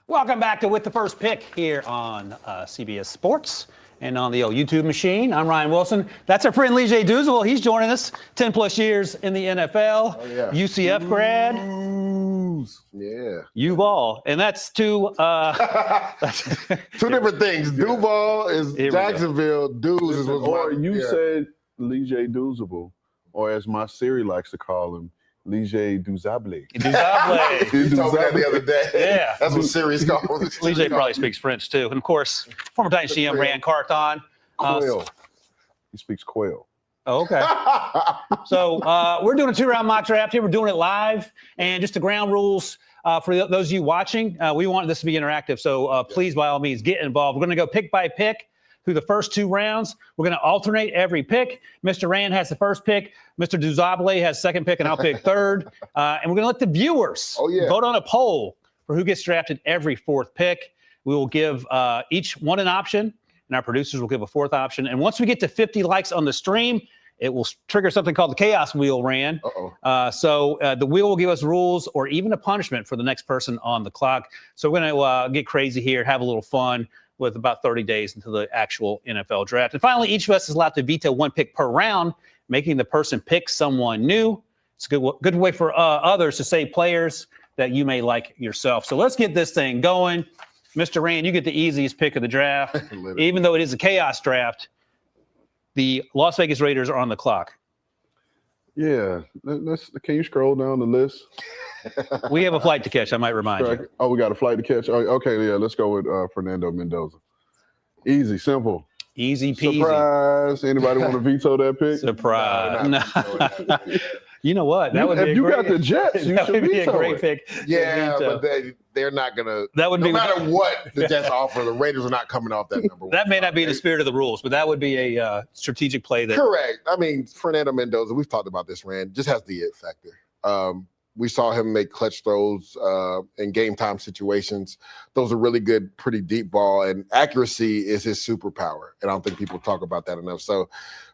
Welcome back to With the First Pick here on CBS Sports and on the old YouTube machine. I'm Ryan Wilson. That's our friend Leger Douzable. He's joining us. 10 plus years in the NFL. Oh, yeah. UCF grad. Yeah. Duval. And that's two different things. Duval is Jacksonville. Deuce is said Leger Douzable, or as my Siri likes to call him, Leger Douzable. You told me that the other day. Yeah. That's what Siri's called. Leger probably speaks French too. And of course, former Titans GM Ran Carthon. Quail. He speaks quail. Oh, okay. So we're doing a 2-round mock draft here. We're doing it live. And just the ground rules for those of you watching, we want this to be interactive. So please, by all means, get involved. We're going to go pick by pick through the first 2 rounds. We're going to alternate every pick. Mr. Rand has the first pick. Mr. Douzable has second pick, and I'll pick third. And we're going to let the viewers vote on a poll for who gets drafted every 4th pick. We will give each one an option, and our producers will give a 4th option. And once we get to 50 likes on the stream, it will trigger something called the Chaos Wheel, Rand. So the wheel will give us rules or even a punishment for the next person on the clock. So we're going to get crazy here, have a little fun with about 30 days until the actual NFL draft. And finally, each of us is allowed to veto 1 pick per round, making the person pick someone new. It's a good way for others to say players that you may like yourself. So let's get this thing going. Mr. Rand, you get the easiest pick of the draft. Even though it is a chaos draft, the Las Vegas Raiders are on the clock. Yeah. Can you scroll down the list? We have a flight to catch, I might remind you. Oh, we got a flight to catch? Oh, okay, yeah, let's go with Fernando Mendoza. Easy, simple. Easy peasy. Surprise. Anybody want to veto that pick? Surprise. No. You know what? That would be if you got the Jets, you should be a great it. pick. Yeah, but they're not going to. That would no be matter what the Jets offer, the Raiders are not coming off that number 1. That may not be in the spirit of the rules, but that would be a strategic play. Correct. I mean, Fernando Mendoza, we've talked about this, Rand, just has the it factor. We saw him make clutch throws in game time situations. Those are really good, pretty deep ball, and accuracy is his superpower. And I don't think people talk about that enough. So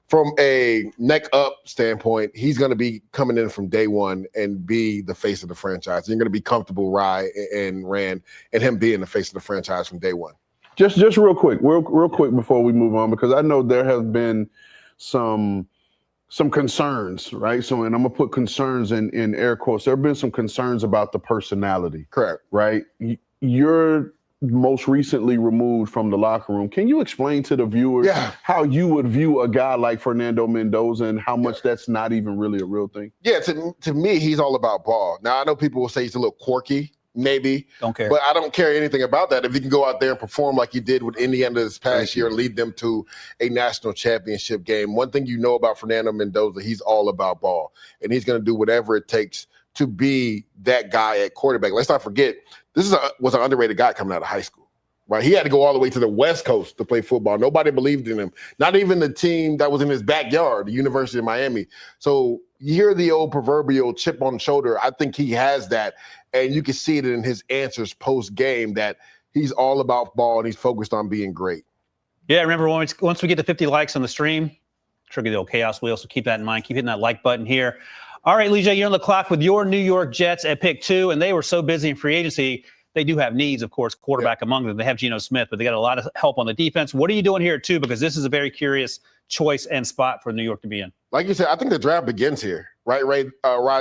from a neck up standpoint, he's going to be coming in from day one and be the face of the franchise. You're going to be comfortable, Rye and Rand, and him being the face of the franchise from day one. Just real quick before we move on, because I know there have been some concerns, right? So, and I'm going to put concerns in air quotes. There have been some concerns about the personality. Correct. Right? You're most recently removed from the locker room. Can you explain to the viewers how you would view a guy like Fernando Mendoza and how much that's not even really a real thing? Yeah, to me, he's all about ball. Now, I know people will say he's a little quirky, maybe. Don't care. But I don't care anything about that. If he can go out there and perform like he did with Indiana this past year and lead them to a national championship game. One thing you know about Fernando Mendoza, he's all about ball. And he's going to do whatever it takes to be that guy at quarterback. Let's not forget, this was an underrated guy coming out of high school. Right? He had to go all the way to the West Coast to play football. Nobody believed in him. Not even the team that was in his backyard, the University of Miami. So you hear the old proverbial chip on the shoulder. I think he has that. And you can see it in his answers post-game that he's all about ball and he's focused on being great. Yeah, remember once we get to 50 likes on the stream, trigger the old chaos wheel, so keep that in mind. Keep hitting that like button here. All right, Leger, you're on the clock with your New York Jets at pick 2, and they were so busy in free agency. They do have needs, of course, quarterback among them. They have Geno Smith, but they got a lot of help on the defense. What are you doing here, too? Because this is a very curious choice and spot for New York to be in. Like you said, I think the draft begins here, right? Ryan,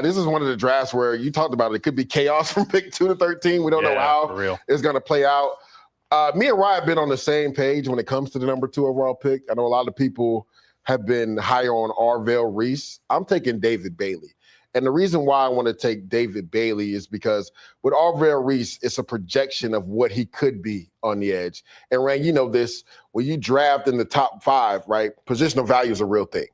this is one of the drafts where you talked about it. It could be chaos from pick 2 to 13. We don't know how it's going to play out. Me and Ryan have been on the same page when it comes to the number 2 overall pick. I know a lot of people have been higher on Arvell Reese. I'm taking David Bailey. And the reason why I want to take David Bailey is because with Arvell Reese, it's a projection of what he could be on the edge. And, Rand, you know this, when you draft in the top 5, right, positional value is a real thing.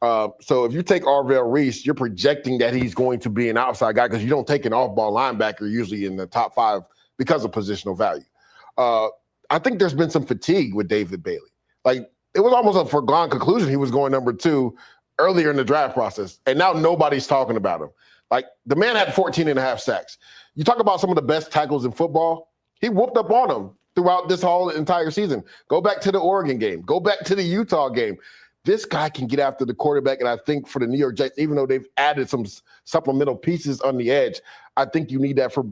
So if you take Arvell Reese, you're projecting that he's going to be an outside guy because you don't take an off-ball linebacker usually in the top 5 because of positional value. I think there's been some fatigue with David Bailey. Like, it was almost a foregone conclusion he was going number 2 earlier in the draft process, and now nobody's talking about him. Like, the man had 14 and a half sacks. You talk about some of the best tackles in football, he whooped up on them throughout this whole entire season. Go back to the Oregon game. Go back to the Utah game. This guy can get after the quarterback, and I think for the New York Jets, even though they've added some supplemental pieces on the edge, I think you need that for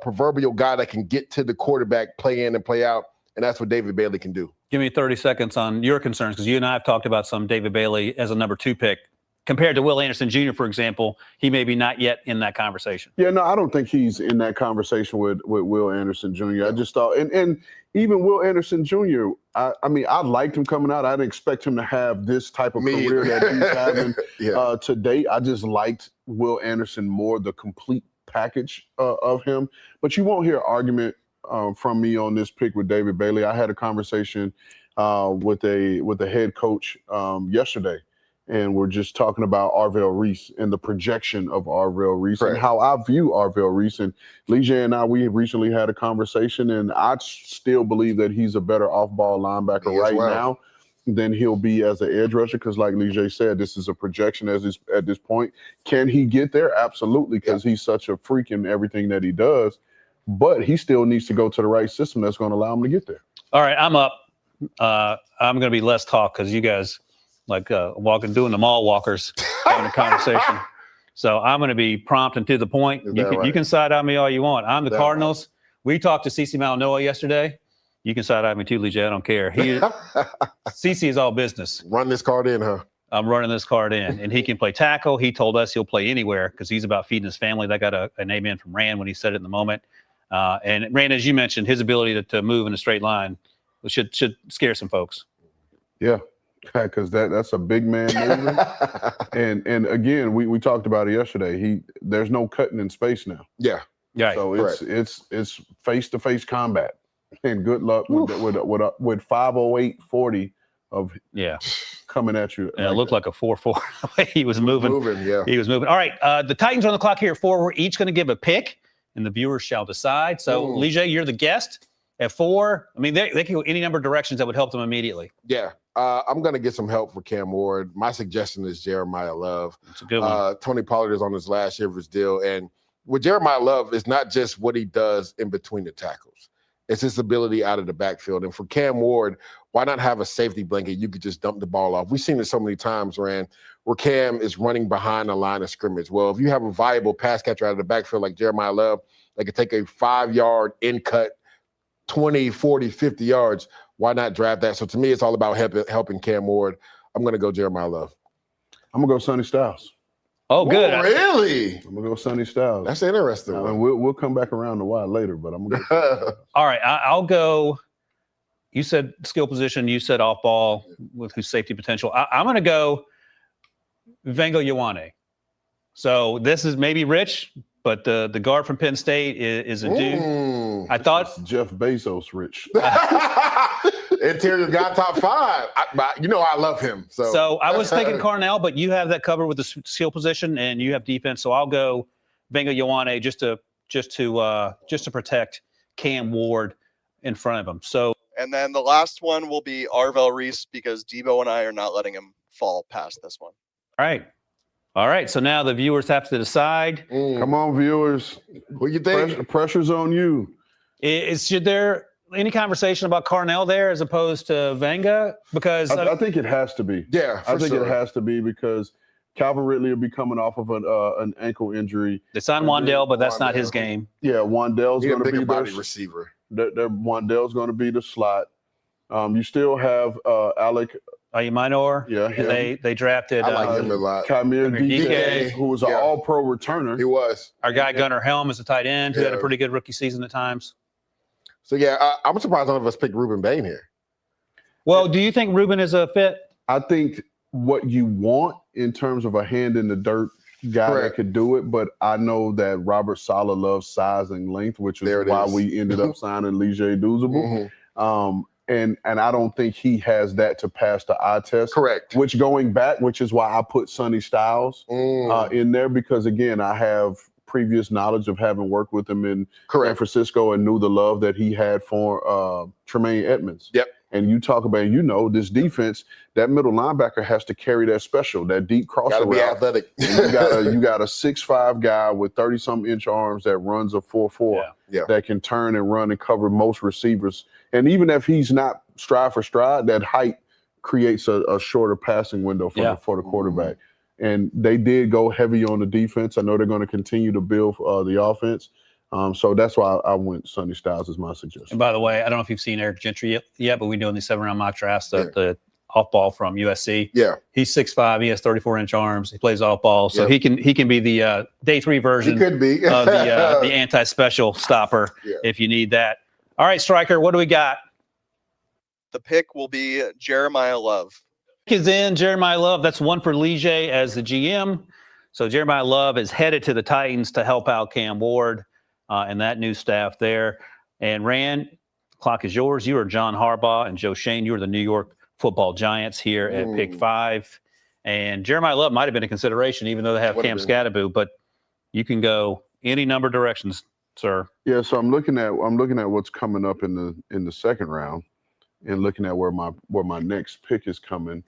proverbial guy that can get to the quarterback, play in and play out, and that's what David Bailey can do. Give me 30 seconds on your concerns, because you and I have talked about some David Bailey as a number 2 pick. Compared to Will Anderson Jr., for example, he may be not yet in that conversation. Yeah, no, I don't think he's in that conversation with Will Anderson Jr. Yeah. I just thought, and even Will Anderson Jr., I mean, I liked him coming out. I didn't expect him to have this type of career that he's having to date. I just liked Will Anderson more, the complete package of him. But you won't hear argument from me on this pick with David Bailey. I had a conversation with the head coach yesterday. And we're just talking about Arvell Reese and the projection of Arvell Reese and how I view Arvell Reese. And Leger and I, we recently had a conversation, and I still believe that he's a better off-ball linebacker now than he'll be as an edge rusher. Because like Leger said, this is a projection at this point. Can he get there? Absolutely, because he's such a freak in everything that he does. But he still needs to go to the right system that's going to allow him to get there. All right, I'm up. I'm going to be less talk because you guys – like doing the mall walkers, having a conversation. So I'm going to be prompt and to the point. You can side-eye me all you want. I'm the Cardinals. We talked to CeCe Malinois yesterday. You can side-eye me too, Leger. I don't care. CeCe is all business. Run this card in, huh? I'm running this card in. And he can play tackle. He told us he'll play anywhere because he's about feeding his family. That got an amen from Ran when he said it in the moment. And Ran, as you mentioned, his ability to move in a straight line should scare some folks. Yeah. Because that's a big man moving. and again, we talked about it yesterday. There's no cutting in space now. Yeah. Yeah. So it's face-to-face combat. And good luck with 508-40 of coming at you. And it looked like a 4-4. He was moving. He was moving. All right. The Titans are on the clock here at 4. We're each going to give a pick, and the viewers shall decide. So, Leger, you're the guest at 4. I mean, they can go any number of directions that would help them immediately. Yeah. I'm going to get some help for Cam Ward. My suggestion is Jeremiah Love. That's a good one. Tony Pollard is on his last year of his deal. And with Jeremiah Love, it's not just what he does in between the tackles. It's his ability out of the backfield. And for Cam Ward, why not have a safety blanket? You could just dump the ball off. We've seen it so many times, Ran, where Cam is running behind the line of scrimmage. Well, if you have a viable pass catcher out of the backfield like Jeremiah Love, that could take a 5-yard in cut, 20, 40, 50 yards, why not draft that? So to me, it's all about helping Cam Ward. I'm going to go Jeremiah Love. I'm going to go Sonny Styles. Oh, good. Ooh, really? I'm going to go Sonny Styles. That's interesting. And we'll come back around a while later, but I'm going to go. All right. I'll go. You said skill position. You said off ball with whose safety potential. I'm going to go Vengo Ioane. So this is maybe rich, but the guard from Penn State is a dude. I thought Jeff Bezos rich. Interior guy, top 5. I love him. So I was thinking Carnell, but you have that covered with the skill position, and you have defense. So I'll go Vengo Ioane just to protect Cam Ward in front of him. So and then the last one will be Arvell Reese because Debo and I are not letting him fall past this one. All right. So now the viewers have to decide. Come on, viewers. What do you think? Pressure's on you. Should there any conversation about Carnell there as opposed to Venga? Because I think it has to be. Yeah, I think it has to be because Calvin Ridley will be coming off of an ankle injury. It's on Wandell, but that's not his game. Yeah, Wandell's going to be body receiver. Wandell's going to be the slot. You still have Alec Minor. Yeah, they drafted. I like him a lot. Khmer DK, who was an All-Pro returner. He was. Our guy Gunnar Helm is a tight end who had a pretty good rookie season at times. So I'm surprised none of us picked Ruben Bain here. Well, do you think Ruben is a fit? I think what you want in terms of a hand in the dirt guy that could do it, but I know that Robert Saleh loves size and length, which is why we ended up signing Leger Douzable. And I don't think he has that to pass the eye test. Correct. Which is why I put Sonny Styles in there because, again, I have previous knowledge of having worked with him in San Francisco and knew the love that he had for Tremaine Edmonds. Yep. And you talk about, this defense, that middle linebacker has to carry that special, that deep crosser route. Gotta be athletic. You got a 6'5" guy with 30-something inch arms that runs a 4.4 that can turn and run and cover most receivers. And even if he's not stride for stride, that height creates a shorter passing window for the quarterback. And they did go heavy on the defense. I know they're going to continue to build the offense. So that's why I went Sonny Styles as my suggestion. And by the way, I don't know if you've seen Eric Gentry yet, but we're doing these 7-round mock drafts. The off ball from USC. Yeah, he's 6'5". He has 34-inch arms. He plays off ball, so he can be the day 3 version. He could be of the anti-special stopper if you need that. All right, Striker, what do we got? The pick will be Jeremiah Love. Pick is in. Jeremiah Love. That's one for Leger as the GM. So Jeremiah Love is headed to the Titans to help out Cam Ward and that new staff there. And Ran, the clock is yours. You are John Harbaugh, and Joe Shane, you are the New York Football Giants here at pick 5. And Jeremiah Love might have been a consideration, even though they have Cam Scatterbo, but you can go any number of directions, sir. Yeah, so I'm looking at what's coming up in the second round, and looking at where my next pick is coming,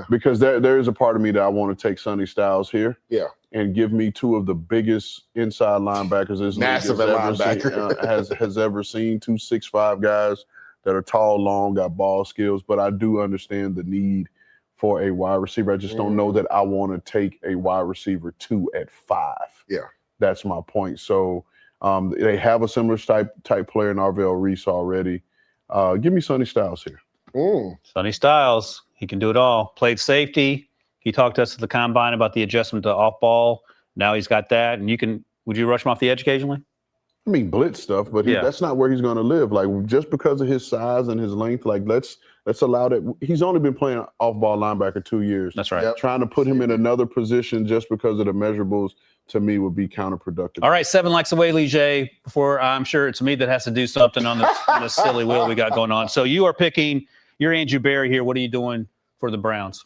because there is a part of me that I want to take Sonny Styles here. Yeah. And give me 2 of the biggest inside linebackers this league has ever seen. 2 6'5" guys that are tall, long, got ball skills, but I do understand the need for a wide receiver. I just don't know that I want to take a wide receiver 2 at 5. Yeah. That's my point. So they have a similar type player in Arvell Reese already. Give me Sonny Styles here. Sonny Styles, he can do it all. Played safety. He talked to us at the combine about the adjustment to off ball. Now he's got that, and would you rush him off the edge occasionally? I mean, blitz stuff, but that's not where he's going to live. Like, just because of his size and his length, like, let's allow that. He's only been playing off-ball linebacker 2 years. That's right. Trying to put him in another position just because of the measurables, to me, would be counterproductive. All right, 7 likes away, Leger. Before I'm sure it's me that has to do something on this silly wheel we got going on. So you are picking. You're Andrew Berry here. What are you doing for the Browns?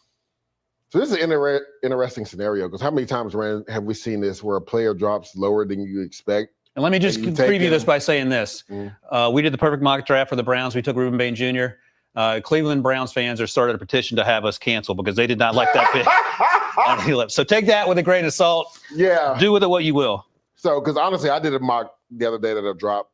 So this is an interesting scenario, because how many times, Rand, have we seen this where a player drops lower than you expect? And let me just preview this by saying this. We did the perfect mock draft for the Browns. We took Reuben Bain Jr. Cleveland Browns fans are started a petition to have us cancel because they did not like that pick. So take that with a grain of salt. Yeah. Do with it what you will. So, because honestly, I did a mock the other day that'll drop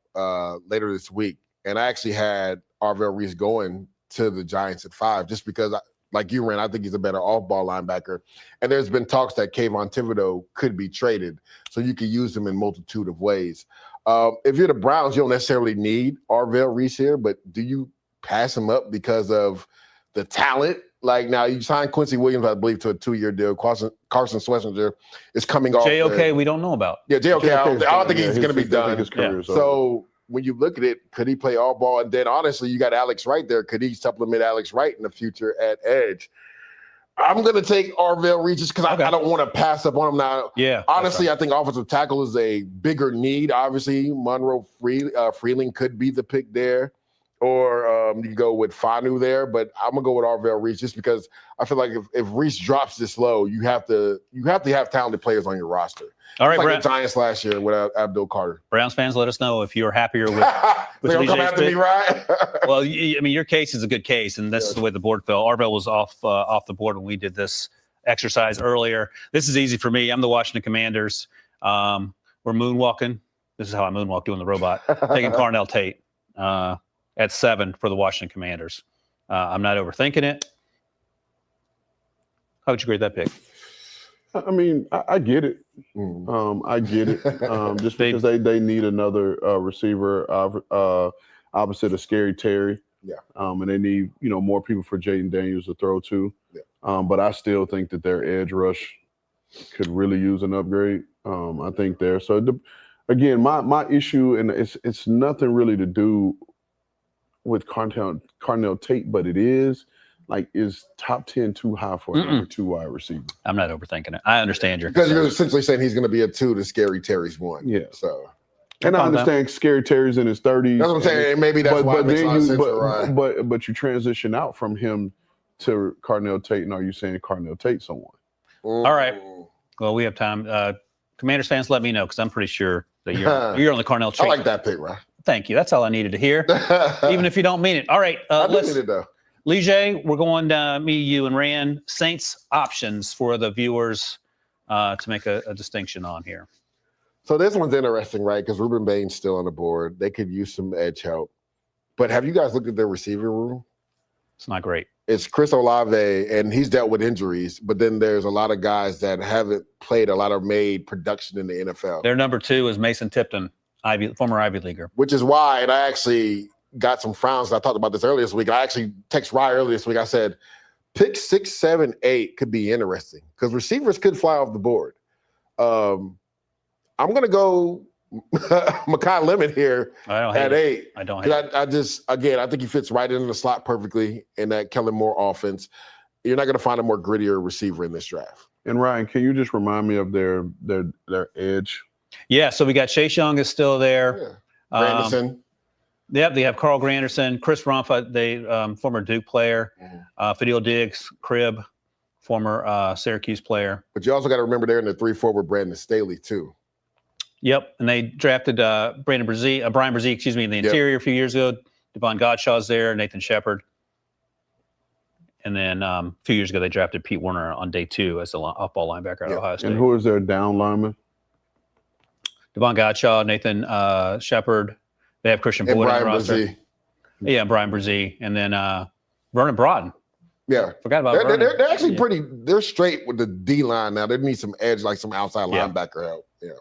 later this week, and I actually had Arvell Reese going to the Giants at 5, just because like you, Ran, I think he's a better off-ball linebacker. And there's been talks that Kayvon Thibodeau could be traded, so you could use him in multitude of ways. If you're the Browns, you don't necessarily need Arvell Reese here, but do you pass him up because of the talent? Like, now you signed Quincy Williams, I believe, to a 2-year deal. Carson Schlesinger is coming off. JOK, we don't know about. Yeah, JOK, I don't think he's going to be done. His career, so when you look at it, could he play all ball? And then honestly, you got Alex Wright there. Could he supplement Alex Wright in the future at edge? I'm going to take Arvell Reese just because I don't want to pass up on him now. Yeah. Honestly, I think offensive tackle is a bigger need. Obviously, Monroe Freeling could be the pick there. Or you go with Fanu there, but I'm gonna go with Arvell Reese just because I feel like if Reese drops this low, you have to have talented players on your roster. All right, like the Giants last year without Abdul Carter. Browns fans, let us know if you're happier with. They're gonna come after me, right? Well, I mean, your case is a good case, and this is the way the board fell. Arvell was off the board when we did this exercise earlier. This is easy for me. I'm the Washington Commanders. We're moonwalking. This is how I moonwalk, doing the robot. Taking Carnell Tate. At 7 for the Washington Commanders. I'm not overthinking it. How would you grade that pick? I mean, I get it. I get it. Just because they need another receiver opposite of Scary Terry. Yeah. And they need, more people for Jaden Daniels to throw to. Yeah. But I still think that their edge rush could really use an upgrade. I think there. So again, my issue, and it's nothing really to do with Carnell Tate, but it is top 10 too high for a number 2 wide receiver? I'm not overthinking it. I understand your because you're essentially saying he's going to be a 2 to Scary Terry's 1. Yeah. So, and I understand Scary Terry's in his 30s. That's what I'm saying. Maybe that's why it makes a lot of sense, right? But you transition out from him to Carnell Tate, and are you saying Carnell Tate someone? All right. Well, we have time. Commanders fans, let me know because I'm pretty sure that you're on the Carnell Tate. I like that pick, right? Thank you. That's all I needed to hear, even if you don't mean it. All right. I do need it, though. Leger, we're going me, you, and Ran. Saints options for the viewers to make a distinction on here. So this one's interesting, right? Because Reuben Bain's still on the board. They could use some edge help. But have you guys looked at their receiver room? It's not great. It's Chris Olave, and he's dealt with injuries. But then there's a lot of guys that haven't played a lot of made production in the NFL. Their number 2 is Mason Tipton. former Ivy Leaguer. Which is why, and I actually got some frowns. I talked about this earlier this week. I actually texted Rye earlier this week. I said, pick 6, 7, 8 could be interesting because receivers could fly off the board. I'm going to go Mekhi Lemon here at 8. I don't hate it. I think he fits right into the slot perfectly in that Kellen Moore offense. You're not going to find a more grittier receiver in this draft. And Ryan, can you just remind me of their edge? Yeah, so we got Chase Young is still there. Yeah. Granderson. Yep, they have Carl Granderson, Chris Rumph, former Duke player, Fadil Diggs, Cribb, former Syracuse player. But you also got to remember they're in the 3-4 with Brandon Staley too. Yep, and they drafted Brian Brzee, in the interior a few years ago. Devon Godshaw's there, Nathan Shepard. And then a few years ago, they drafted Pete Werner on day 2 as the off-ball linebacker at Ohio State. And who is their down lineman? Devon Godshaw, Nathan Shepard. They have Christian Boyd on the roster. Brzee. Yeah, Brian Brzee. And then Vernon Broughton. Yeah. Forgot about Vernon. They're actually pretty – they're straight with the D-line now. They need some edge, like some outside linebacker help. Yeah.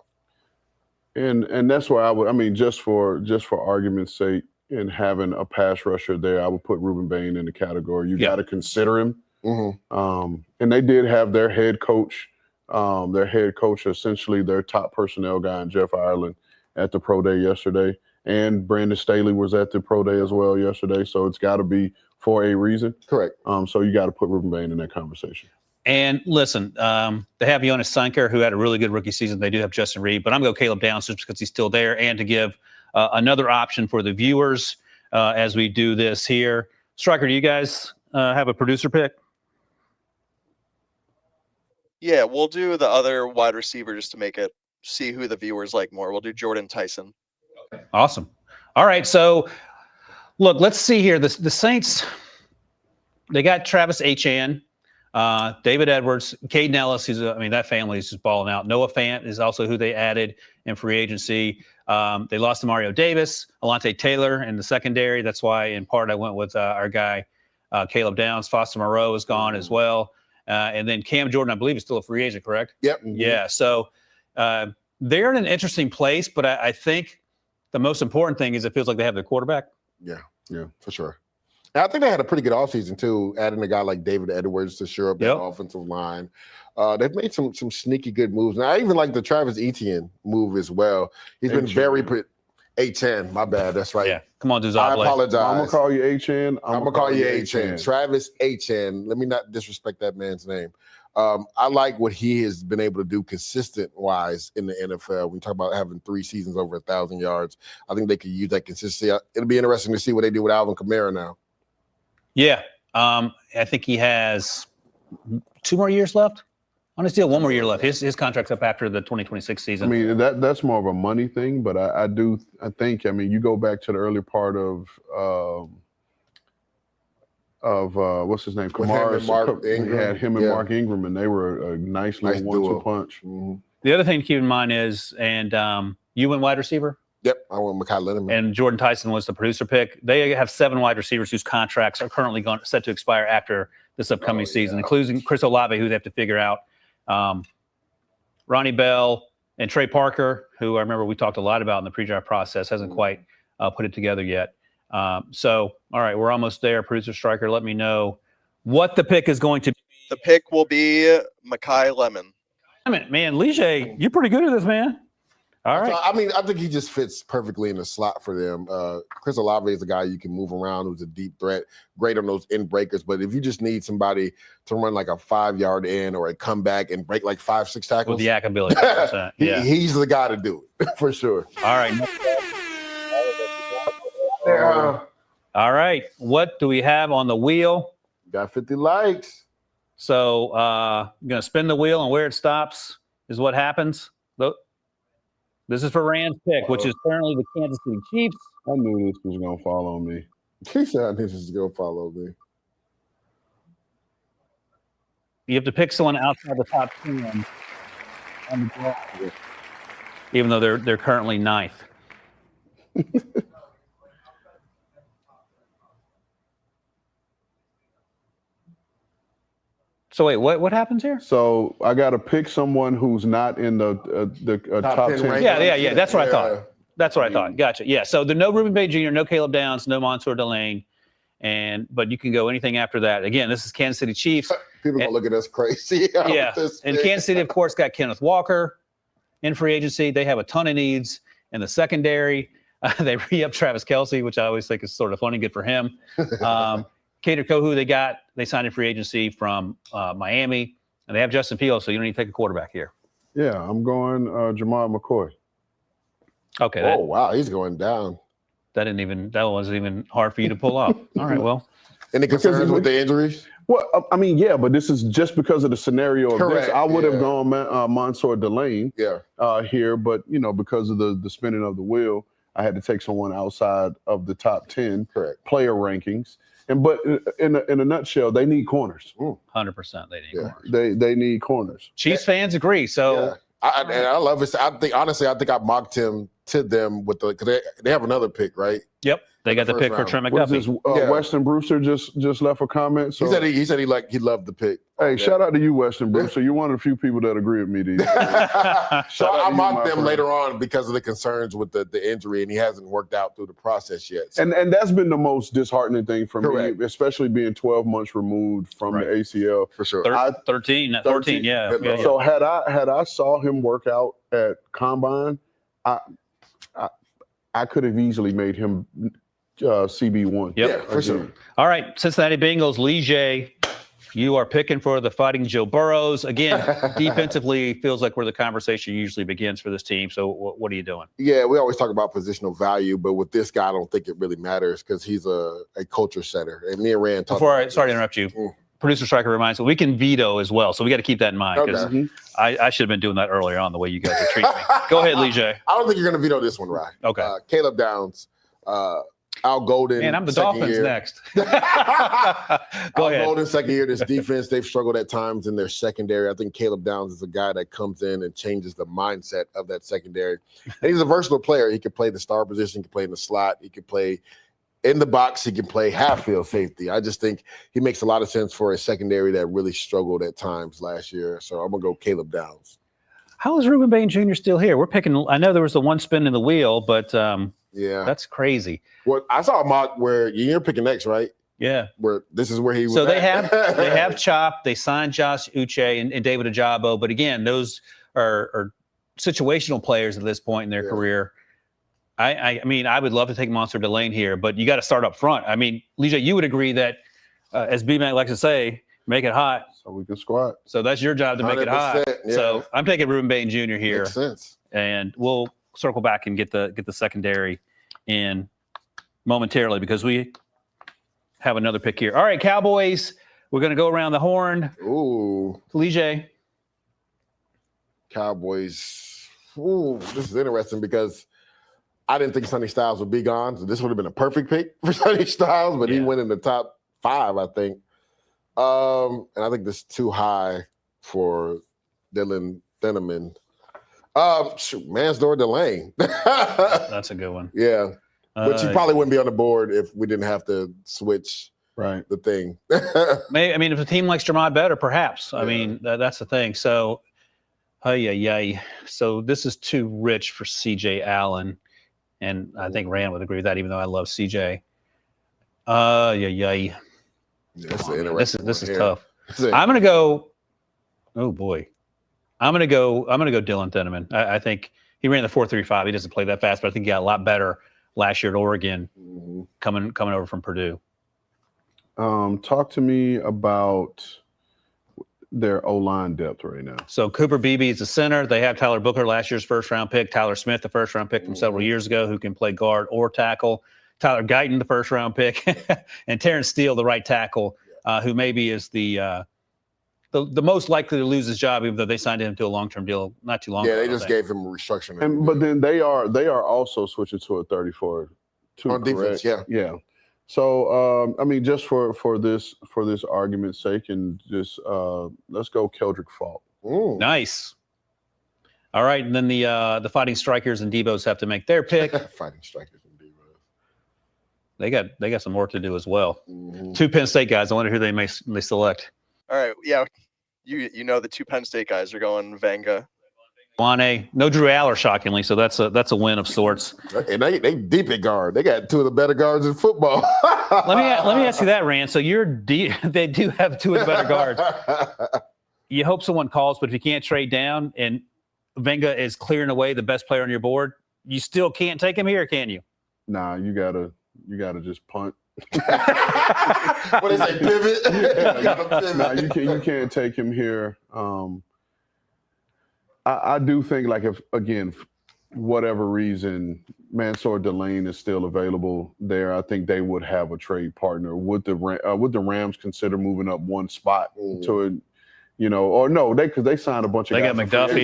And that's where I would – I mean, just for argument's sake, and having a pass rusher there, I would put Ruben Bain in the category. You got to consider him. Mm-hmm. And they did have their head coach, essentially their top personnel guy, Jeff Ireland, at the pro day yesterday. And Brandon Staley was at the pro day as well yesterday. So it's got to be for a reason. Correct. So you got to put Ruben Bain in that conversation. And listen, they have Jonas Sanker, who had a really good rookie season. They do have Justin Reed, but I'm going to go Caleb Downs just because he's still there and to give another option for the viewers as we do this here. Striker, do you guys have a producer pick? Yeah, we'll do the other wide receiver just to see who the viewers like more. We'll do Jordan Tyson. Awesome. All right, so look, let's see here. The Saints, they got Travis Etienne, David Edwards, Caden Ellis. That family is just balling out. Noah Fant is also who they added in free agency. They lost to Mario Davis, Alontae Taylor in the secondary. That's why, in part, I went with our guy, Caleb Downs. Foster Moreau is gone as well. And then Cam Jordan, I believe, is still a free agent, correct? Yep. Yeah, so they're in an interesting place, but I think the most important thing is it feels like they have their quarterback. Yeah, for sure. And I think they had a pretty good offseason, too, adding a guy like David Edwards to shore up that offensive line. They've made some sneaky good moves. And I even like the Travis Etienne move as well. He's been very H-N, my bad. That's right. Yeah, come on, Douzable. I apologize. I'm going to call you H-N. I'm going to call you H-N. Travis H-N. Let me not disrespect that man's name. I like what he has been able to do consistent-wise in the NFL. We talk about having 3 seasons over 1,000 yards. I think they could use that consistency. It'll be interesting to see what they do with Alvin Kamara now. Yeah, I think he has 2 more years left on his deal. 1 more year left. His contract's up after the 2026 season. I mean, that's more of a money thing, but I think you go back to the early part of what's his name? Kamara. Had him and Mark Ingram, and they were a nice little 1-2 punch. Mm-hmm. The other thing to keep in mind is, and you went wide receiver? Yep, I went Mekhi Lemon. And Jordan Tyson was the producer pick. They have 7 wide receivers whose contracts are currently set to expire after this upcoming season, including Chris Olave, who they have to figure out. Ronnie Bell and Trey Parker, who I remember we talked a lot about in the pre-draft process, hasn't quite put it together yet. So, all right, we're almost there. Producer Striker, let me know what the pick is going to be. The pick will be Mekhi Lemon. Man, Leger, you're pretty good at this, man. All right. So, I think he just fits perfectly in the slot for them. Chris Olave is a guy you can move around who's a deep threat, great on those end breakers. But if you just need somebody to run like a 5-yard in or a comeback and break like 5-6 tackles. With the yak ability. Yeah. He's the guy to do it, for sure. All right. All right. What do we have on the wheel? Got 50 likes. So I'm going to spin the wheel, and where it stops is what happens. Look. This is for Rand's pick, which is currently the Kansas City Chiefs. I knew this was going to follow me. He said I knew this was going to follow me. You have to pick someone outside the top 10 on the draft, even though they're currently 9th. So wait, what happens here? So I got to pick someone who's not in the top 10. Right? Yeah. That's what I thought. That's what I thought. Gotcha. Yeah. So the no Ruben Bay Jr., no Caleb Downs, no Mansour Delane, but you can go anything after that. Again, this is Kansas City Chiefs. People gonna look at us crazy. Yeah. And Kansas City, of course, got Kenneth Walker in free agency. They have a ton of needs in the secondary. They re-up Travis Kelce, which I always think is sort of funny. Good for him. Kader Kohu, they signed in free agency from Miami, and they have Justin Fields, so you don't need to take a quarterback here. Yeah, I'm going Jamar McCoy. Okay. Oh wow, he's going down. That wasn't even hard for you to pull off. All right, well. Any concerns with the injuries? Well, I mean, yeah, but this is just because of the scenario of this. I would have gone Mansour Delane here, but because of the spinning of the wheel, I had to take someone outside of the top 10 player rankings. But in a nutshell, they need corners. 100% they need corners. They need corners. Chiefs fans agree. So I love it. I think I mocked him to them because they have another pick, right? Yep, they got the pick for Trent McDuffie. Weston Brewster just left a comment. So he said he loved the pick. Hey, shout out to you, Weston Brewster. You're one of the few people that agree with me these days. So I mocked them later on because of the concerns with the injury, and he hasn't worked out through the process yet. So. And that's been the most disheartening thing for me, especially being 12 months removed from the ACL. For sure. 13, yeah. So had I saw him work out at Combine, I could have easily made him CB1. Yep. Yeah, for sure. All right, Cincinnati Bengals, Leger. You are picking for the Fighting Joe Burrows. Again, defensively, feels like where the conversation usually begins for this team. So what are you doing? Yeah, we always talk about positional value, but with this guy, I don't think it really matters because he's a culture setter. And me and Rand talked sorry to interrupt you. Producer Striker reminds me, we can veto as well. So we got to keep that in mind because I should have been doing that earlier on the way you guys are treating me. Go ahead, Leger. I don't think you're going to veto this one, Ryan. Okay. Caleb Downs, Al Golden. Man, I'm the Dolphins next. Go ahead. Golden, second year, this defense, they've struggled at times in their secondary. I think Caleb Downs is a guy that comes in and changes the mindset of that secondary. And he's a versatile player. He can play the star position, he can play in the slot, he can play in the box, he can play half-field safety. I just think he makes a lot of sense for a secondary that really struggled at times last year. So I'm going to go Caleb Downs. How is Ruben Bain Jr. still here? We're picking – I know there was the one spin in the wheel, but yeah, that's crazy. Well, I saw a mock where you're picking next, right? Yeah. Where this is where he was So they at. have Chop. They signed Josh Uche and David Ajabo. But, again, those are situational players at this point in their career. I mean, I would love to take Mansour Delane here, but you got to start up front. I mean, Leger, you would agree that, as B-Mac likes to say, make it hot. So we can squat. So that's your job to make it hot. Yeah. So I'm taking Ruben Bain Jr. here. Makes sense. And we'll circle back and get the secondary in momentarily because we have another pick here. All right, Cowboys. We're going to go around the horn. Ooh. Leger. Cowboys. Ooh, this is interesting because I didn't think Sonny Styles would be gone. So this would have been a perfect pick for Sonny Styles, but he went in the top 5, I think. And I think this is too high for Dylan Thieneman. Mansour Delane. That's a good one. Yeah. But you probably wouldn't be on the board if we didn't have to switch the thing. Maybe, I mean, if a team likes Jermod better, perhaps. I mean, that's the thing. So, so this is too rich for C.J. Allen. And I think Rand would agree with that, even though I love C.J. This is tough. I'm gonna go. Oh boy, I'm gonna go Dylan Thieneman. I think he ran the 4.35. He doesn't play that fast, but I think he got a lot better last year at Oregon, coming over from Purdue. Talk to me about their O-line depth right now. So Cooper Beebe is the center. They have Tyler Booker, last year's first-round pick. Tyler Smith, the first-round pick from several years ago, who can play guard or tackle. Tyler Guyton, the first-round pick, and Terrence Steele, the right tackle, who maybe is the most likely to lose his job, even though they signed him to a long-term deal not too long ago. Yeah, they just gave him a restructuring. But then they are also switching to a 34 on defense. Yeah. So I mean, just for this argument's sake, and just let's go Keldrick Faulk. Nice. All right, and then the Fighting Strikers and Devos have to make their pick. Fighting Strikers and Devos. They got some work to do as well. 2 Penn State guys. I wonder who they select. All right, yeah, you know the 2 Penn State guys are going Vanga. Wane, no Drew Aller, shockingly, so that's a win of sorts. And they deep at guard. They got two of the better guards in football. Let me ask you that, Rand. So you're deep. They do have two of the better guards. You hope someone calls, but if you can't trade down and Venga is clearing away the best player on your board, you still can't take him here, can you? Nah, you gotta just punt. What is it? Pivot? Yeah. Nah, you can't take him here. I do think, like, if again, whatever reason, Mansour Delane is still available there, I think they would have a trade partner. Would the Rams consider moving up one spot to it? You know, or no, because they signed a bunch of guys. They got McDuffie.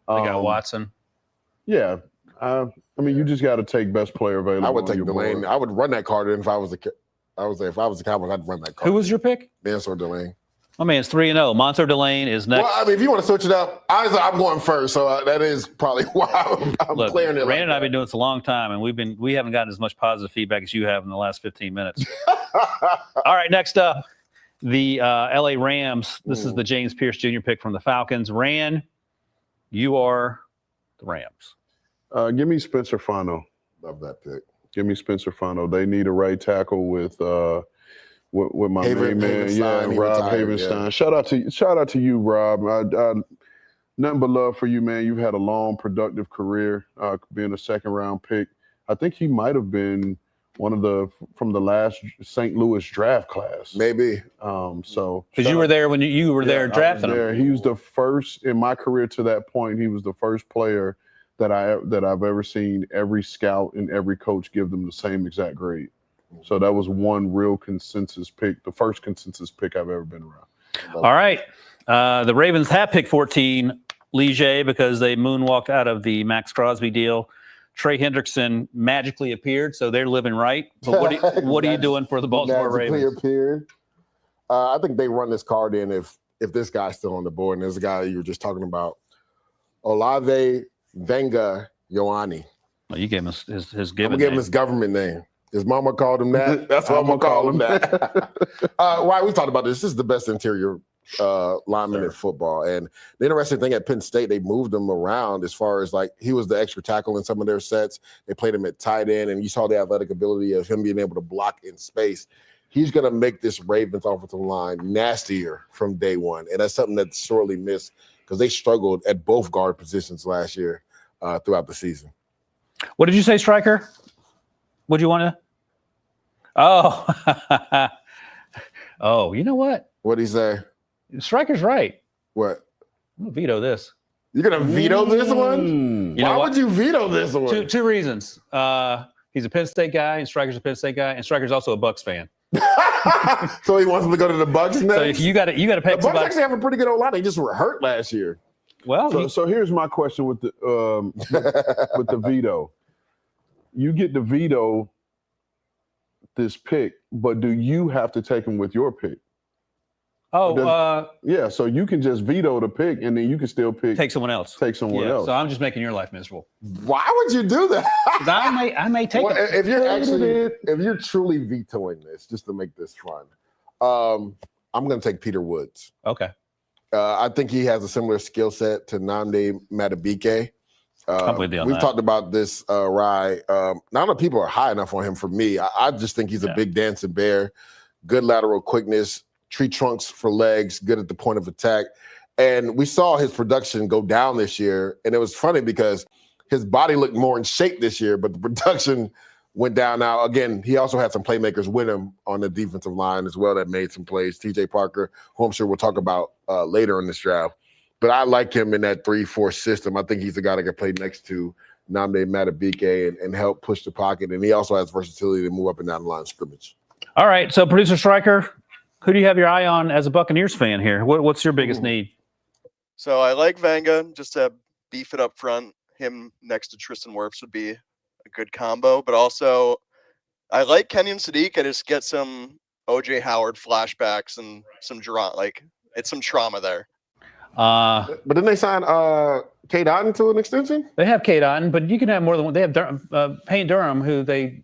They got Watson. Yeah. I mean, you just got to take best player available. I would take Delane. I would run that card in if I was the Cowboys, I'd run that card. Who was your pick? Mansour Delane. My man's 3-0. Mansour Delane is next. Well, I mean, if you want to switch it up, I'm going first, so that is probably why I'm clearing it. Rand and I have been doing this a long time, and we haven't gotten as much positive feedback as you have in the last 15 minutes. All right, next up, the LA Rams. This is the James Pierce Jr. pick from the Falcons. Rand, you are the Rams. Give me Spencer Fano. Love that pick. Give me Spencer Fano. They need a right tackle with my main man, Rob Havenstein. Yeah. Shout out to you, Rob. Nothing but love for you, man. You've had a long, productive career, being a second-round pick. I think he might have been from the last St. Louis draft class. Maybe. So because you were there when you were there drafting him. He was the first in my career to that point. He was the first player that I've ever seen every scout and every coach give them the same exact grade. So that was one real consensus pick, the first consensus pick I've ever been around. All right. The Ravens have picked 14, Leger, because they moonwalked out of the Max Crosby deal. Trey Hendrickson magically appeared, so they're living right. But what are you doing for the Baltimore Ravens? Appeared. I think they run this card in if this guy's still on the board. And there's a guy you were just talking about, Olave Venga Ioane. Well, you gave him his I'm given giving name. his government name. His mama called him that. That's what I'm going to call him that. Why we talked about this. This is the best interior lineman in football. And the interesting thing at Penn State, they moved him around as far as, like, he was the extra tackle in some of their sets. They played him at tight end, and you saw the athletic ability of him being able to block in space. He's going to make this Ravens offensive line nastier from day one. And that's something that's sorely missed because they struggled at both guard positions last year throughout the season. What did you say, Stryker? What do you want to? Oh, oh, you know what? What'd he say? Stryker's right. What? I'm gonna veto this. You're gonna veto this one? Why would you veto this one? Two reasons. He's a Penn State guy, and Stryker's a Penn State guy, and Stryker's also a Bucs fan. So he wants him to go to the Bucs next? So if you got to pick the Bucs actually have a pretty good old line. They just were hurt last year. Well, so here's my question with the veto. You get to veto this pick, but do you have to take him with your pick? Yeah, so you can just veto the pick, and then you can still take someone else. else. So I'm just making your life miserable. Why would you do that? I may take it. If you're truly vetoing this, just to make this fun, I'm going to take Peter Woods. Okay. I think he has a similar skill set to Nnamdi Madubuike. We've talked about this, Rye. Not enough people are high enough on him for me. I just think he's a big dancing bear, good lateral quickness, tree trunks for legs, good at the point of attack. And we saw his production go down this year. And it was funny because his body looked more in shape this year, but the production went down. Now, again, he also had some playmakers with him on the defensive line as well that made some plays. TJ Parker, who I'm sure we'll talk about later in this draft. But I like him in that 3-4 system. I think he's the guy that can play next to Nnamdi Madubuike and help push the pocket. And he also has versatility to move up and down the line of scrimmage. All right. So, Producer Stryker, who do you have your eye on as a Buccaneers fan here? What's your biggest need? So I like Venga, just to beef it up front. Him next to Tristan Wirfs would be a good combo. But also, I like Kenyon Sadiq. I just get some O.J. Howard flashbacks and some it's some trauma there. But didn't they sign Cade Otton to an extension? They have Cade Otton, but you can have more than one. They have Payne Durham, who they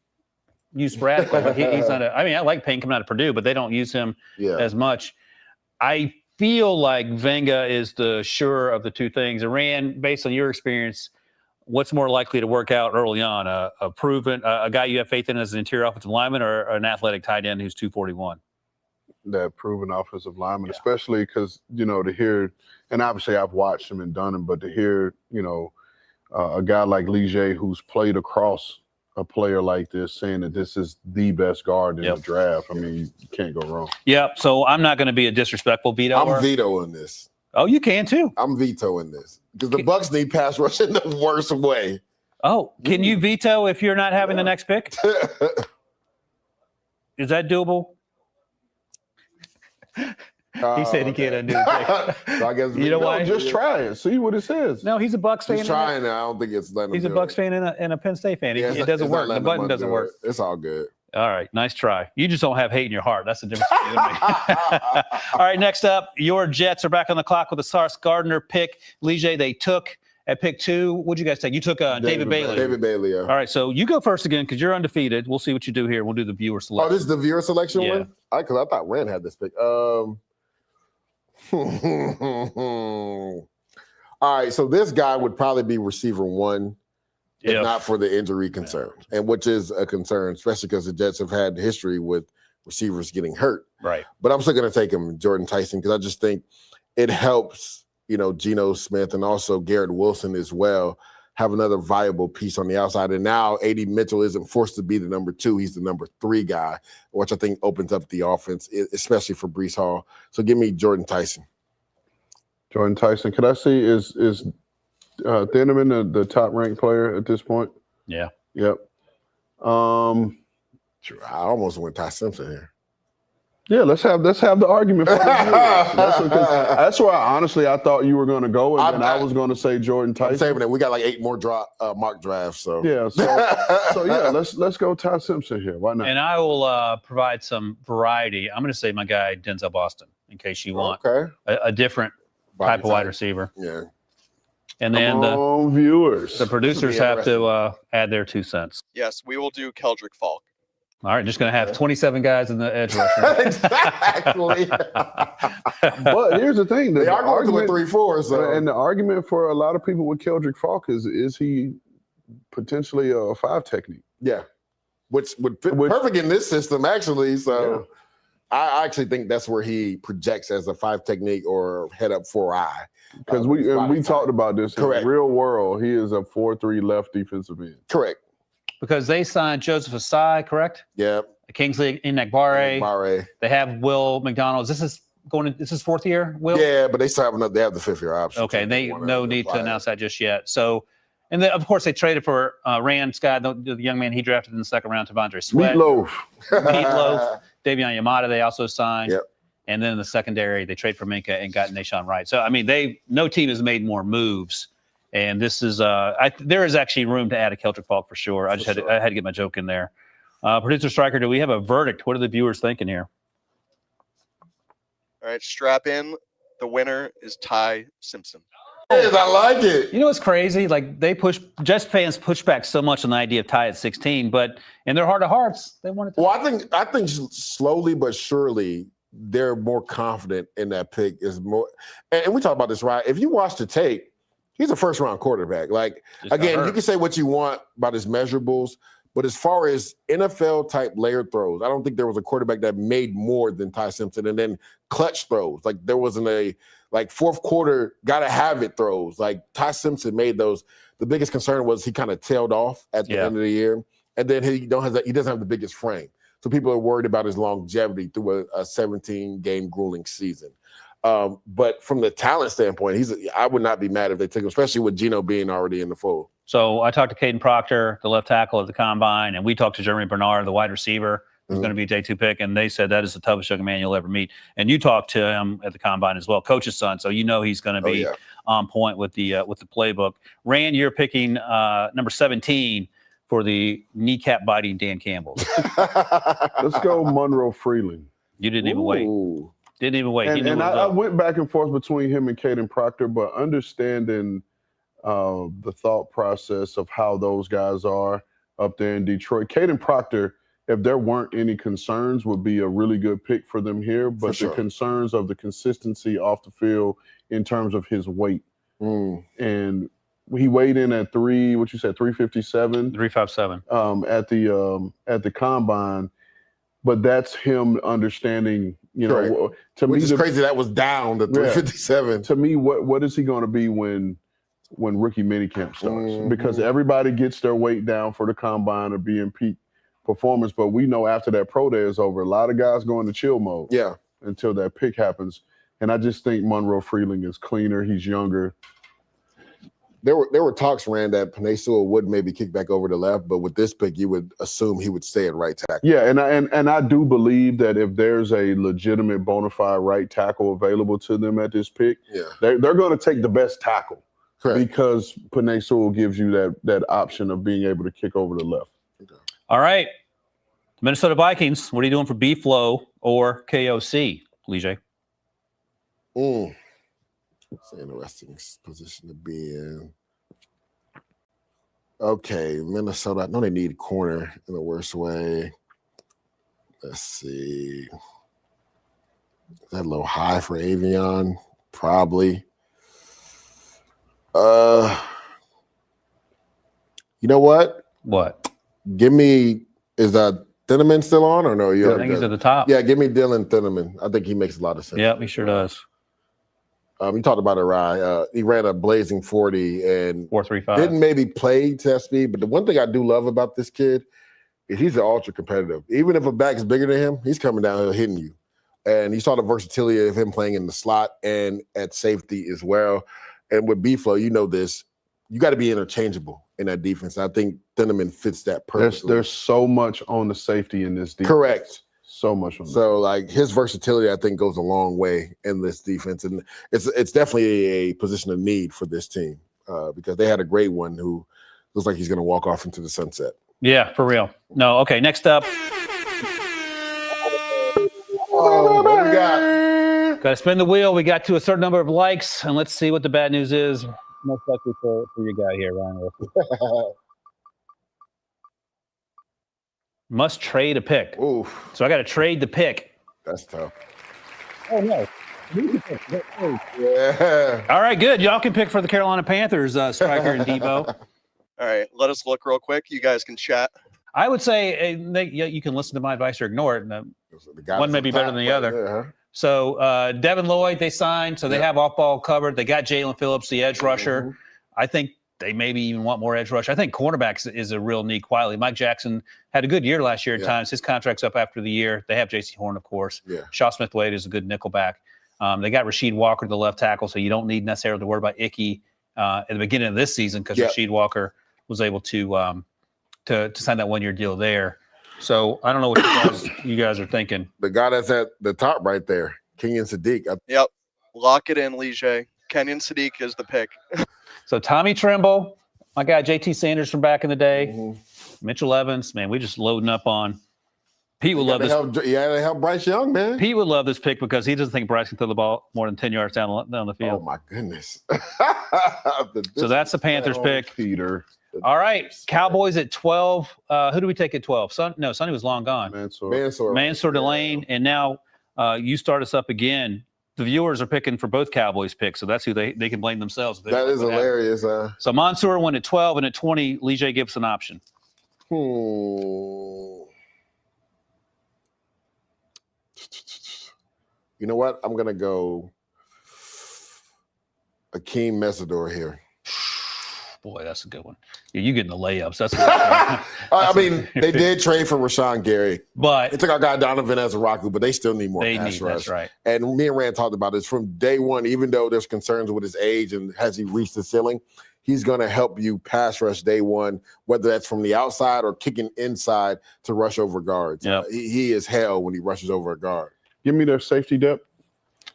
use sporadically. But he's not I like Payne coming out of Purdue, but they don't use him as much. I feel like Venga is the surer of the two things. And Ran, based on your experience, what's more likely to work out early on? A proven a guy you have faith in as an interior offensive lineman, or an athletic tight end who's 241? That proven offensive lineman, especially because, to hear, and obviously I've watched him and done him, but to hear, a guy like Leger who's played across a player like this saying that this is the best guard in the draft, I mean, you can't go wrong. Yep. So I'm not going to be a disrespectful veto. I'm vetoing this. Oh, you can too. I'm vetoing this because the Bucs need pass rush in the worst way. Oh, can you veto if you're not having the next pick? Is that doable? He said he can't undo it. So I guess you know why? Just try it. See what it says. No, he's a Bucs fan. He's trying now. I don't think it's letting him. He's a Bucs fan and a Penn State fan. It doesn't work. The button doesn't work. It's all good. All right, nice try. You just don't have hate in your heart. That's the difference between you and me. All right, next up, your Jets are back on the clock with a Sauce Gardner pick. Leger, they took at pick 2. What'd you guys take? You took David Bailey. David Bailey, yeah. All right, so you go first again because you're undefeated. We'll see what you do here. We'll do the viewer selection. Oh, this is the viewer selection one? Yeah. Because I thought Ran had this pick. All right, so this guy would probably be receiver 1 if not for the injury concern, and which is a concern, especially because the Jets have had history with receivers getting hurt. Right. But I'm still going to take him, Jordan Tyson, because I just think it helps, Geno Smith and also Garrett Wilson as well have another viable piece on the outside. And now A.D. Mitchell isn't forced to be the number 2. He's the number 3 guy, which I think opens up the offense, especially for Breece Hall. So give me Jordan Tyson. Jordan Tyson. Could I see is Thieneman the top-ranked player at this point? Yeah. Yep. I almost went Ty Simpson here. Yeah, let's have the argument for the viewers. That's where I thought you were going to go, and then I was going to say Jordan Tyson. I'm saving it. We got like 8 more mock drafts, so yeah. So yeah, let's go Ty Simpson here. Why not? And I will provide some variety. I'm going to say my guy Denzel Boston in case you want a different type of wide receiver. Yeah. And then viewers, the producers have to add their 2 cents. Yes, we will do Keldrick Falk. All right, just going to have 27 guys in the edge rusher. Exactly. But here's the thing. They are going to a 3-4. So. And the argument for a lot of people with Keldrick Falk is he potentially a 5 technique? Yeah. Which would fit perfect in this system, actually. So I actually think that's where he projects as a 5 technique or head up 4-eye. Because we talked about this. Correct. In the real world, he is a 4-3 left defensive end. Correct. Because they signed Joseph Asai, correct? Yep. Kingsley Enagbare. They have Will McDonald. This is 4th year, Will? Yeah, but they still have they have the 5th year option. Okay, they no need to announce that just yet. So, and then of course they traded for Ran Scott, the young man he drafted in the 2nd round, Tavondre Sweat. Meatloaf. Davion Yamada they also signed. Yep. And then in the secondary, they trade for Minka and got Nashawn Wright. So I mean, no team has made more moves. And this is there is actually room to add a Keldrick Falk for sure. I had to get my joke in there. Producer Stryker, do we have a verdict? What are the viewers thinking here? All right, strap in. The winner is Ty Simpson. Yes, I like it. You know what's crazy? Like Jets fans push back so much on the idea of Ty at 16, but in their heart of hearts, they want it. Well, I think slowly but surely they're more confident in that pick. Is more, and we talk about this, right? If you watch the tape. He's a 1st-round quarterback. Like, again, you can say what you want about his measurables, but as far as NFL-type layer throws, I don't think there was a quarterback that made more than Ty Simpson. And then clutch throws. Like, there wasn't fourth quarter, gotta-have-it throws. Like, Ty Simpson made those. The biggest concern was he kind of tailed off at the end of the year. And then he doesn't have the biggest frame. So people are worried about his longevity through a 17-game grueling season. But from the talent standpoint, I would not be mad if they took him, especially with Geno being already in the fold. So I talked to Caden Proctor, the left tackle at the Combine, and we talked to Jeremy Bernard, the wide receiver, who's going to be a day 2 pick, and they said that is the toughest young man you'll ever meet. And you talked to him at the Combine as well, coach's son, so you know he's going to be on point with the playbook. Ran, you're picking number 17 for the kneecap-biting Dan Campbell. Let's go Monroe Freeland. You didn't even wait. Didn't even wait. And I went back and forth between him and Caden Proctor, but understanding the thought process of how those guys are up there in Detroit. Caden Proctor if there weren't any concerns, would be a really good pick for them here. But the concerns of the consistency off the field in terms of his weight. And he weighed in at 357? 357. At the combine. But that's him understanding, to Which me, is crazy that was down to 357. To me, what is he going to be when rookie minicamp starts? Because everybody gets their weight down for the combine or be in peak performance, but we know after that pro day is over, a lot of guys go into chill mode. Yeah. Until that pick happens. And I just think Monroe Freeling is cleaner. He's younger. There were talks, Rand, that Penei Sewell would maybe kick back over to left, but with this pick, you would assume he would stay at right tackle. Yeah, and I do believe that if there's a legitimate bona fide right tackle available to them at this pick, they're going to take the best tackle. Correct. Because Penei Sewell gives you that option of being able to kick over to left. Okay. All right. Minnesota Vikings, what are you doing for B-Flow or KOC, Leger? It's an interesting position to be in. Okay, Minnesota. I know they need a corner in the worst way. Let's see. Is that a little high for Avion? Probably. You know what? What? Give me, is that Thieneman still on or no? I think he's at the top. Yeah, give me Dylan Thieneman. I think he makes a lot of sense. Yeah, he sure does. You talked about it, Ryan. He ran a blazing 40 and 4.35. Didn't maybe play to that speed, but the one thing I do love about this kid is he's ultra competitive. Even if a back is bigger than him, he's coming down here hitting you. And you saw the versatility of him playing in the slot and at safety as well. And with B-Flow, you know this, you got to be interchangeable in that defense. I think Thieneman fits that perfectly. There's so much on the safety in this defense. Correct. So much on So, like, his versatility, I think, goes a long way in this defense. And it's definitely a position of need for this team because they had a great one who looks like he's going to walk off into the sunset. Yeah, for real. No, okay, next up. Oh, what we got? Got to spin the wheel. We got to a certain number of likes, and let's see what the bad news is. Most likely for your guy here, Ryan. Must trade a pick. Oof. So I got to trade the pick. That's tough. Oh, no. Yeah. All right, good. Y'all can pick for the Carolina Panthers, Striker and Debo. All right, let us look real quick. You guys can chat. I would say you can listen to my advice or ignore it. And one may be better than the other. There, huh? So Devin Lloyd, they signed, so they have off-ball covered. They got Jalen Phillips, the edge rusher. I think they maybe even want more edge rush. I think cornerbacks is a real need quietly. Mike Jackson had a good year last year at times. His contract's up after the year. They have J.C. Horn, of course. Yeah. Shaw Smith-Wade is a good nickelback. They got Rasheed Walker, the left tackle, so you don't need necessarily to worry about Icky at the beginning of this season because Rasheed Walker was able to sign that one-year deal there. So I don't know what you guys are thinking. The guy that's at the top right there, Kenyon Sadiq. Yep. Lock it in, Leger. Kenyon Sadiq is the pick. So Tommy Tremble, my guy JT Sanders from back in the day, Mitchell Evans, man, we just loading up on. Pete would love this. They help Bryce Young, man. Pete would love this pick because he doesn't think Bryce can throw the ball more than 10 yards down the field. Oh, my goodness. So that's the Panthers pick. Peter. All right, Cowboys at 12. Who do we take at 12? Sonny was long gone. Mansour Delane, and now you start us up again. The viewers are picking for both Cowboys picks, so that's who they can blame themselves. That is hilarious. So Mansour went at 12, and at 20, Leger gives us an option. You know what? I'm going to go Akeem Mesidor here. Boy, that's a good one. You getting the layups. That's I mean, they did trade for Rashawn Gary. But they took our guy Donovan Azaraku, but they still need more pass rush. That's right. And me and Rand talked about this from day one, even though there's concerns with his age and has he reached the ceiling, he's going to help you pass rush day one, whether that's from the outside or kicking inside to rush over guards. Yep. He is hell when he rushes over a guard. Give me their safety depth.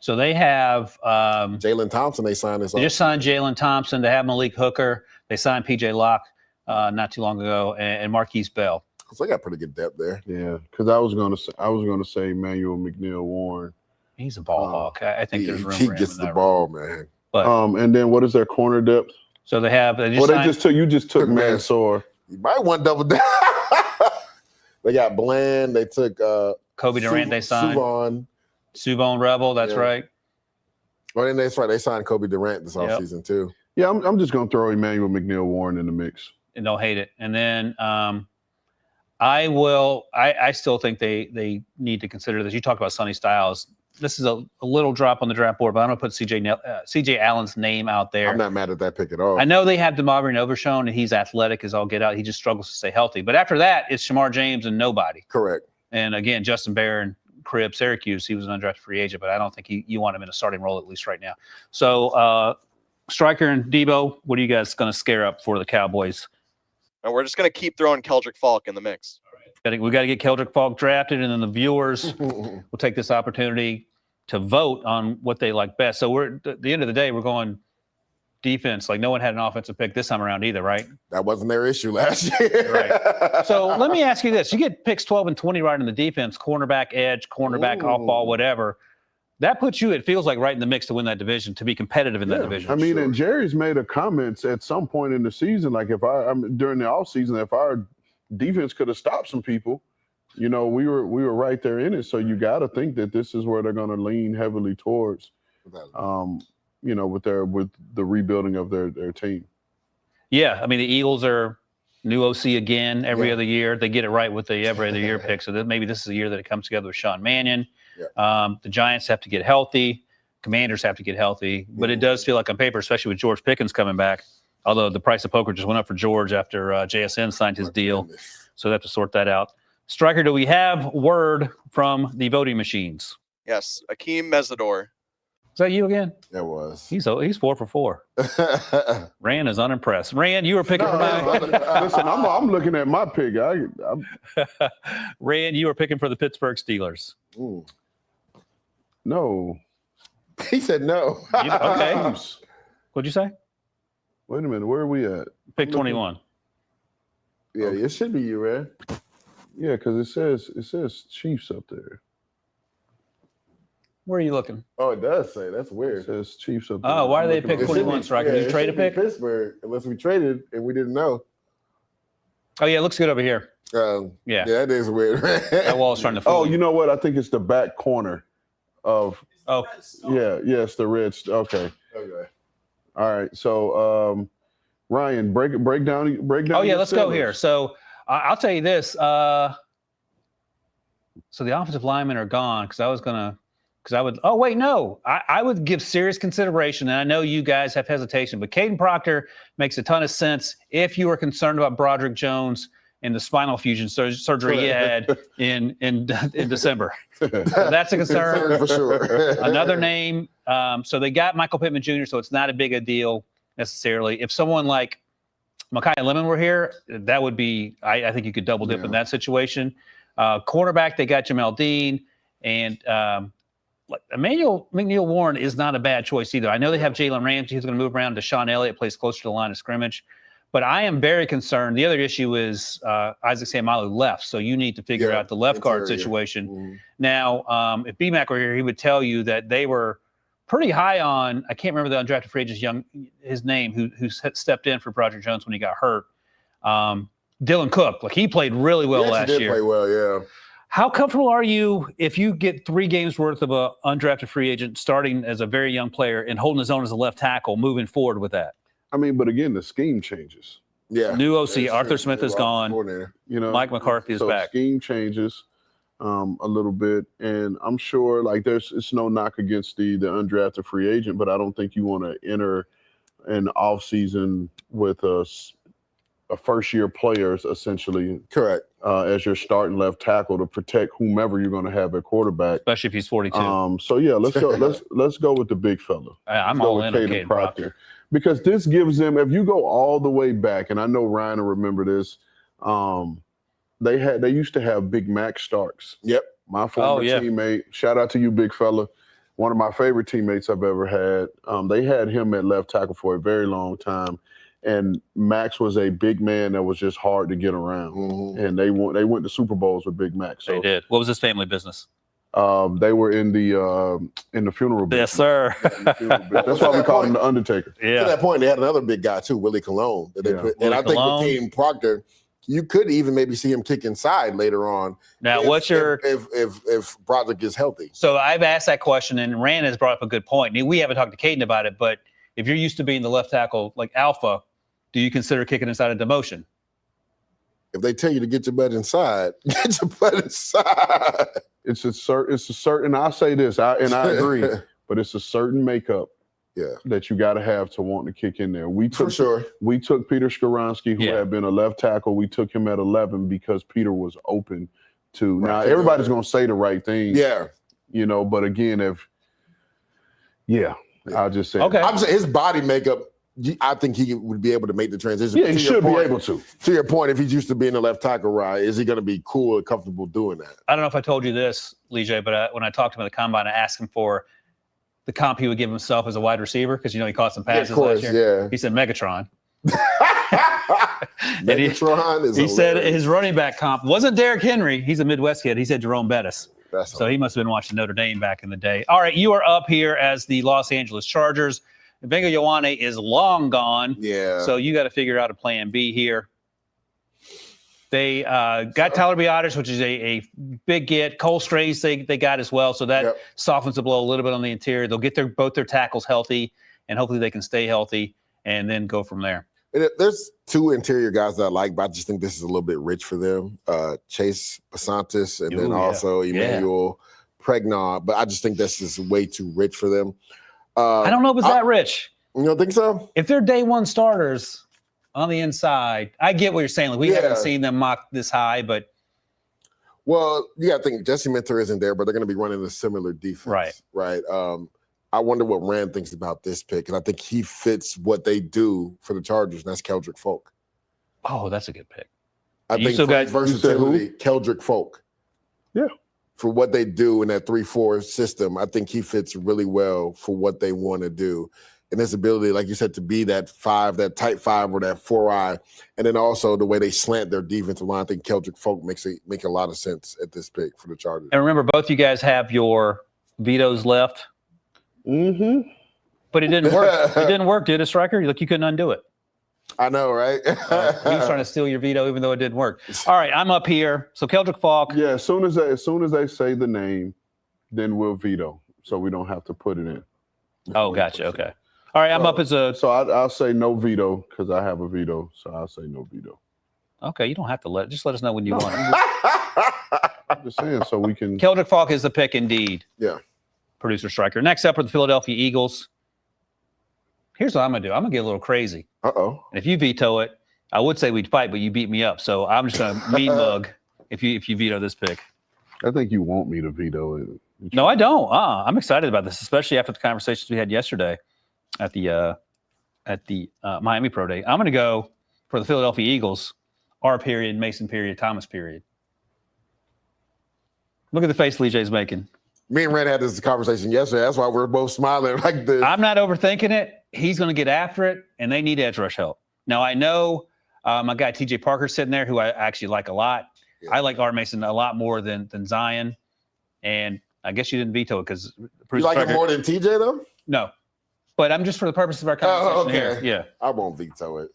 So they have Jalen Thompson. They signed this. They just signed Jalen Thompson. They have Malik Hooker. They signed P.J. Locke not too long ago, and Marquise Bell. So they got pretty good depth there. Yeah, because I was gonna say Emmanuel McNeil Warren. He's a ball hawk. I think there's room. He for him gets in the that ball, room. man. But and then what is their corner depth? So they have. You just took Mansour. You might want double down. They got Bland. They took Kobe Durant. They signed Suvon Rebel. That's right. Well, then that's right. They signed Kobe Durant this offseason too. Yeah, I'm just going to throw Emmanuel McNeil-Warren in the mix. And don't hate it. And then I still think they need to consider this. You talked about Sonny Styles. This is a little drop on the draft board, but I'm going to put C.J. Allen's name out there. I'm not mad at that pick at all. I know they have DeMarvin Overshown, and he's athletic as all get out. He just struggles to stay healthy. But after that, it's Shamar James and nobody. Correct. And again, Justin Barron, Crib, Syracuse, he was an undrafted free agent, but I don't think you want him in a starting role at least right now. So Striker and Debo, what are you guys going to scare up for the Cowboys? And we're just going to keep throwing Keldrick Falk in the mix. We got to get Keldrick Falk drafted, and then the viewers will take this opportunity to vote on what they like best. So we're at the end of the day, we're going defense. Like no one had an offensive pick this time around either, right? That wasn't their issue last year. Right. So let me ask you this. You get picks 12 and 20 right in the defense, cornerback, edge, cornerback, off ball, whatever. That puts you, it feels like, right in the mix to win that division, to be competitive in that division. I mean, and Jerry's made a comment at some point in the season, like during the offseason, if our defense could have stopped some people, we were right there in it. So you got to think that this is where they're going to lean heavily towards, with the rebuilding of their team. Yeah, I mean, the Eagles are new OC again every other year. They get it right with the every other year pick. So maybe this is the year that it comes together with Sean Mannion. Yeah. The Giants have to get healthy. Commanders have to get healthy. But it does feel like on paper, especially with George Pickens coming back, although the price of poker just went up for George after JSN signed his deal. So they have to sort that out. Striker, do we have word from the voting machines? Yes, Akeem Mesidor. Is that you again? It was. He's 4 for 4. Ran is unimpressed. Ran, you were picking for Listen, I'm looking at my pick. Ran, you were picking for the Pittsburgh Steelers. Ooh. No. He said no. Okay. What'd you say? Wait a minute. Where are we at? Pick 21. Yeah, it should be you, Red. Yeah, because it says Chiefs up there. Where are you looking? Oh, it does say. That's weird. It says Chiefs up there. Oh, why do they pick 21, Striker? Did you trade a pick? Pittsburgh, unless we traded and we didn't know. Oh, yeah, it looks good over here. Yeah, that is weird. That wall's trying to fool you know what? I think it's the back corner of. Oh. Yes, the Reds. Okay. All right. So, Ryan, break down. Oh, yeah, let's go here. So, I'll tell you this. So the offensive linemen are gone I would give serious consideration, and I know you guys have hesitation, but Caden Proctor makes a ton of sense if you are concerned about Broderick Jones and the spinal fusion surgery he had in December. So that's a concern. For sure. Another name, so they got Michael Pittman Jr., so it's not a big a deal necessarily. If someone like Mekhi Lemon were here, that would be, I think you could double dip in that situation. Cornerback, they got Jamel Dean, and Emmanuel McNeil-Warren is not a bad choice either. I know they have Jalen Ramsey, who's going to move around. Deshaun Elliott plays closer to the line of scrimmage. But I am very concerned. The other issue is Isaac Seumalo left, so you need to figure out the left guard situation. Mm-hmm. Now, if BMAC were here, he would tell you that they were pretty high on, I can't remember the undrafted free agent, his name, who stepped in for Broderick Jones when he got hurt. Dylan Cook, he played really well last year. He did play well, yeah. How comfortable are you if you get 3 games worth of a undrafted free agent starting as a very young player and holding his own as a left tackle moving forward with that? I mean, but again, the scheme changes. Yeah. New OC, Arthur Smith is gone. Mike McCarthy is back. Scheme changes a little bit, and I'm sure it's no knock against the undrafted free agent, but I don't think you want to enter an off season with a first-year players essentially, correct, as your starting left tackle to protect whomever you're going to have at quarterback, especially if he's 42. So yeah, let's go. let's go with the big fella. I'm all in on Caden Proctor because this gives them. If you go all the way back, and I know Ryan will remember this, they used to have Big Mac Starks. Yep, my former teammate. Shout out to you, big fella. One of my favorite teammates I've ever had. They had him at left tackle for a very long time. And Max was a big man that was just hard to get around. Mm-hmm. And they went to Super Bowls with Big Max. So, they did. What was his family business? They were in the funeral business. Yes, sir. That's why we called him the Undertaker. Yeah. To that point, they had another big guy too, Willie Colon. And I think with Caden Proctor, you could even maybe see him kick inside later on. Now, if Broderick is healthy? So I've asked that question, and Rand has brought up a good point. We haven't talked to Caden about it, but if you're used to being the left tackle like alpha, do you consider kicking inside into motion? If they tell you to get your butt inside, get your butt inside. It's a certain. I'll say this, I agree, but it's a certain makeup. Yeah, that you got to have to want to kick in there. We took Peter Skoronski, who had been a left tackle. We took him at 11 because Peter was open to. Right. Now everybody's going to say the right thing. Yeah, but again, I'll just say. Okay, I'm saying his body makeup. I think he would be able to make the transition. Yeah, he should be able to. To your point, if he's used to being a left tackle, right, is he going to be cool and comfortable doing that? I don't know if I told you this, Leger, but when I talked to him at the combine, I asked him for the comp he would give himself as a wide receiver because he caught some passes last year. He said Megatron. Megatron is. He said his running back comp wasn't Derrick Henry. He's a Midwest kid. He said Jerome Bettis. So he must have been watching Notre Dame back in the day. All right, you are up here as the Los Angeles Chargers. Benga Ioane is long gone. Yeah. So you got to figure out a plan B here. They got Tyler Biotis, which is a big get. Cole Strays they got as well, so that softens the blow a little bit on the interior. They'll get both their tackles healthy, and hopefully they can stay healthy and then go from there. There's two interior guys that I like, but I just think this is a little bit rich for them. Chase Pasantis and then also Emmanuel Pregnon, but I just think this is way too rich for them. I don't know if it's that rich. You don't think so? If they're day one starters on the inside, I get what you're saying. Like we haven't seen them mock this high, but I think Jesse Minter isn't there, but they're going to be running a similar defense, right? I wonder what Rand thinks about this pick, and I think he fits what they do for the Chargers, and that's Keldrick Folk. Oh, that's a good pick. I think for his versatility, Keldrick Folk. Yeah. For what they do in that 3-4 system, I think he fits really well for what they want to do. And his ability, like you said, to be that 5, that tight 5 or that 4-eye, and then also the way they slant their defensive line, I think Keldrick Folk make a lot of sense at this pick for the Chargers. And remember, both you guys have your vetoes left. Mm-hmm. But it didn't work. It didn't work, did it, Stryker? You couldn't undo it. I know, right? He was trying to steal your veto, even though it didn't work. All right, I'm up here. So Keldrick Falk. Yeah, as soon as they say the name, then we'll veto, so we don't have to put it in. Oh, gotcha. Okay. All right, I'm up as a. So I'll say no veto because I have a veto. So I'll say no veto. Okay, you don't have to just let us know when you want. I'm just saying so we can. Keldrick Falk is the pick indeed. Yeah. Producer Stryker. Next up are the Philadelphia Eagles. Here's what I'm gonna do. I'm gonna get a little crazy. Uh-oh. And if you veto it, I would say we'd fight, but you beat me up. So I'm just gonna mean mug if you veto this pick. I think you want me to veto it. No, I don't. I'm excited about this, especially after the conversations we had yesterday at the Miami Pro Day. I'm gonna go for the Philadelphia Eagles. R period, Mason period, Thomas period. Look at the face Leger's making. Me and Red had this conversation yesterday. That's why we're both smiling like this. I'm not overthinking it. He's going to get after it, and they need edge rush help. Now, I know my guy T.J. Parker's sitting there, who I actually like a lot. Yeah. I like R. Mason a lot more than Zion, and I guess you didn't veto it because you like him more than T.J. though? No, but I'm just for the purpose of our conversation here. Yeah, I won't veto it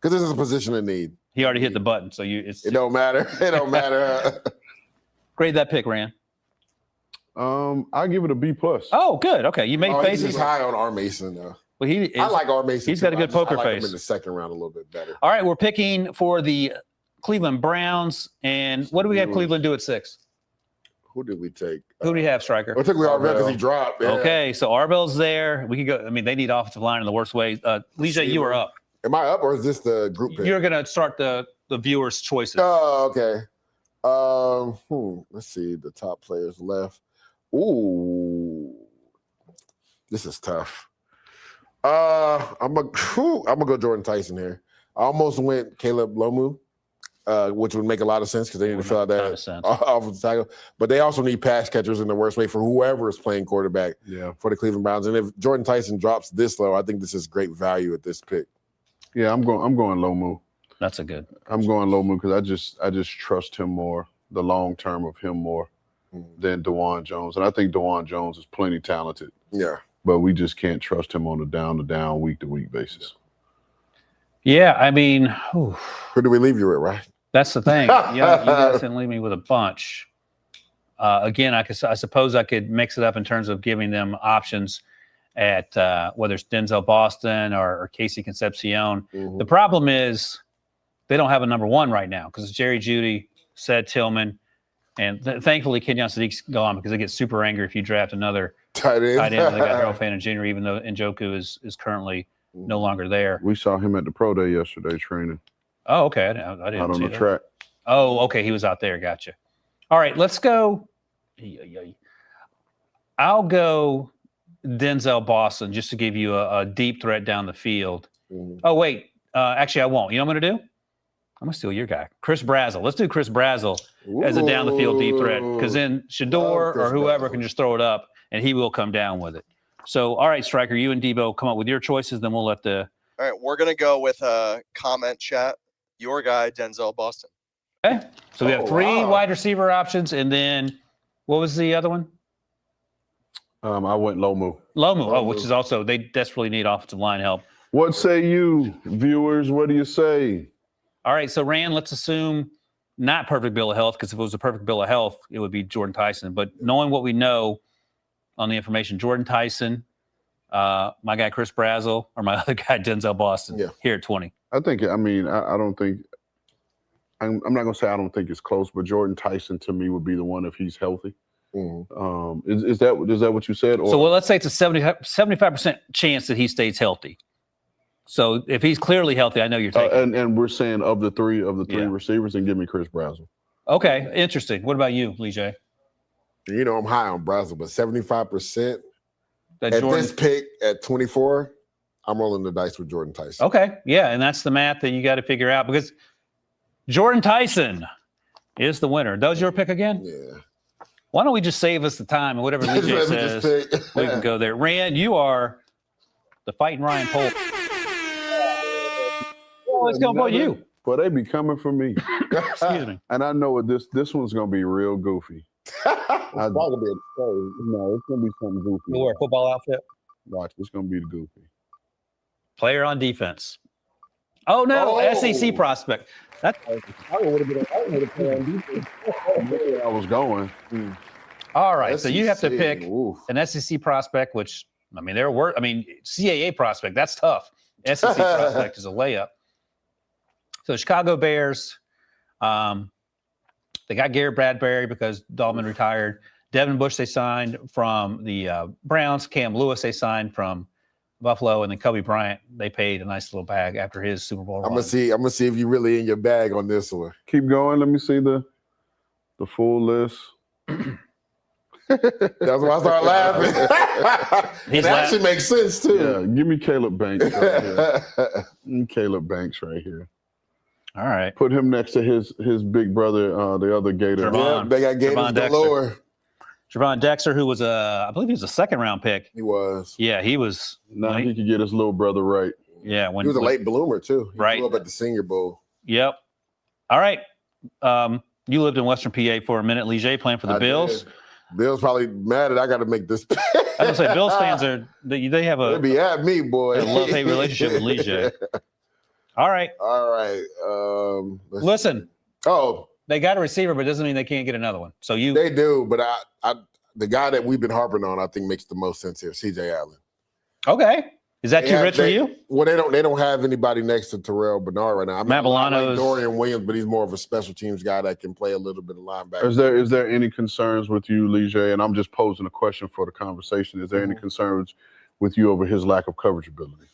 because this is a position of need. He already hit the button, so it don't matter. It don't matter. Grade that pick, Rand. I'll give it a B+. Oh, good. Okay, you made faces. He's high on R. Mason though. Well, I like R. Mason. He's got a good poker face. Him in the second round a little bit better. All right, we're picking for the Cleveland Browns, and what do we have Cleveland do at 6? Who did we take? Who do we have, Stryker? I think we Arbel because he dropped. Yeah. Okay, so Arbel's there. We could go. I mean, they need offensive line in the worst way. Leger, you are up. Am I up, or is this the group pick? You're going to start the viewers' choices. Oh, okay. Let's see the top players left. Ooh, this is tough. I'm gonna go Jordan Tyson here. I almost went Caleb Lomu, which would make a lot of sense because they need to fill out that offensive tackle. But they also need pass catchers in the worst way for whoever is playing quarterback for the Cleveland Browns. And if Jordan Tyson drops this low, I think this is great value at this pick. Yeah, I'm going Lomu. That's a good. I'm going Lomu because I just trust him more, the long term of him more than DeJuan Jones. And I think DeJuan Jones is plenty talented. Yeah. But we just can't trust him on a down-to-down, week-to-week basis. Yeah, I mean, who do we leave you with, right? That's the thing. You guys didn't leave me with a bunch. Again, I suppose I could mix it up in terms of giving them options at whether it's Denzel Boston or Casey Concepcion. Mm-hmm. The problem is they don't have a number one right now because it's Jerry Jeudy, Said Tillman, and thankfully Kenyon Sadiq's gone because they get super angry if you draft another tight end. They got Harold Fannin Jr., even though Njoku is currently no longer there. We saw him at the pro day yesterday training. Oh, okay. I didn't out on see the that. track. Oh, okay. He was out there. Gotcha. All right, let's go. I'll go Denzel Boston just to give you a deep threat down the field. Mm-hmm. Oh, wait. Actually, I won't. You know what I'm going to do? I'm going to steal your guy, Chris Brazzell. Let's do Chris Brazzell as a down the field deep threat because then Shador or whoever can just throw it up and he will come down with it. So, all right, Striker, you and Debo come up with your choices. Then we'll let the. All right, we're going to go with a comment chat. Your guy, Denzel Boston. Okay. So we have three wide receiver options. And then what was the other one? I went Lomu. Lomu, which is also, they desperately need offensive line help. What say you, viewers? What do you say? All right, so Ran, let's assume not perfect bill of health, because if it was a perfect bill of health, it would be Jordan Tyson. But knowing what we know on the information, Jordan Tyson, my guy Chris Brazzell, or my other guy Denzel Boston here at 20. I think, I don't think, I'm not going to say I don't think it's close, but Jordan Tyson to me would be the one if he's healthy. Mm-hmm. Is that what you said? Or? So let's say it's a 75% chance that he stays healthy. So if he's clearly healthy, I know you're taking. And we're saying of the three receivers, and give me Chris Brazzell. Okay, interesting. What about you, Leger? You know I'm high on Brazzell, but 75% at this pick at 24, I'm rolling the dice with Jordan Tyson. Okay, yeah, and that's the math that you got to figure out because Jordan Tyson is the winner. That was your pick again? Yeah. Why don't we just save us the time and whatever Leger says, we can go there. Ran, you are the fighting Ryan Polt. Let's go for you. But they be coming for me. Excuse me. And I know what this one's gonna be real goofy. It's probably gonna be no, it's gonna be something goofy. You wear a football outfit? Watch, it's gonna be the goofy. Player on defense. Oh no, SEC prospect. That's I would have been a player on defense. Where I was going. All right. SEC. So you have to pick an SEC prospect, which CAA prospect, that's tough. SEC prospect is a layup. So Chicago Bears, they got Garrett Bradbury because Dahlman retired. Devin Bush they signed from the Browns. Cam Lewis they signed from Buffalo, and then Kobe Bryant they paid a nice little bag after his Super Bowl run. I'm gonna see if you really in your bag on this one. Keep going. Let me see the full list. That's why I started laughing. It actually makes sense too. Yeah, give me Caleb Banks right here. Caleb Banks right here. All right. Put him next to his big brother, the other Gator. They got Gators galore. Javon Dexter, who was I believe he was a second-round pick. He was. Yeah, he was. Now he could get his little brother right. Yeah. He was a late bloomer, too. He right. grew up at the Senior Bowl. Yep. All right. You lived in Western PA for a minute. Leger playing for the Bills. Did. Bill's probably mad that I got to make this. I was going to say, Bills fans they have They'll be at me, boy. A love-hate relationship with Leger. All right. Listen. Oh. They got a receiver, but it doesn't mean they can't get another one. So They do, but I the guy that we've been harping on, I think makes the most sense here, CJ Allen. Okay. Is that too rich for you? Well, they don't have anybody next to Terrell Bernard right now. Matt Milano like Dorian Williams, but he's more of a special teams guy that can play a little bit of linebacker. Is there any concerns with you, Leger? And I'm just posing a question for the conversation. Is there any concerns with you over his lack of coverage ability?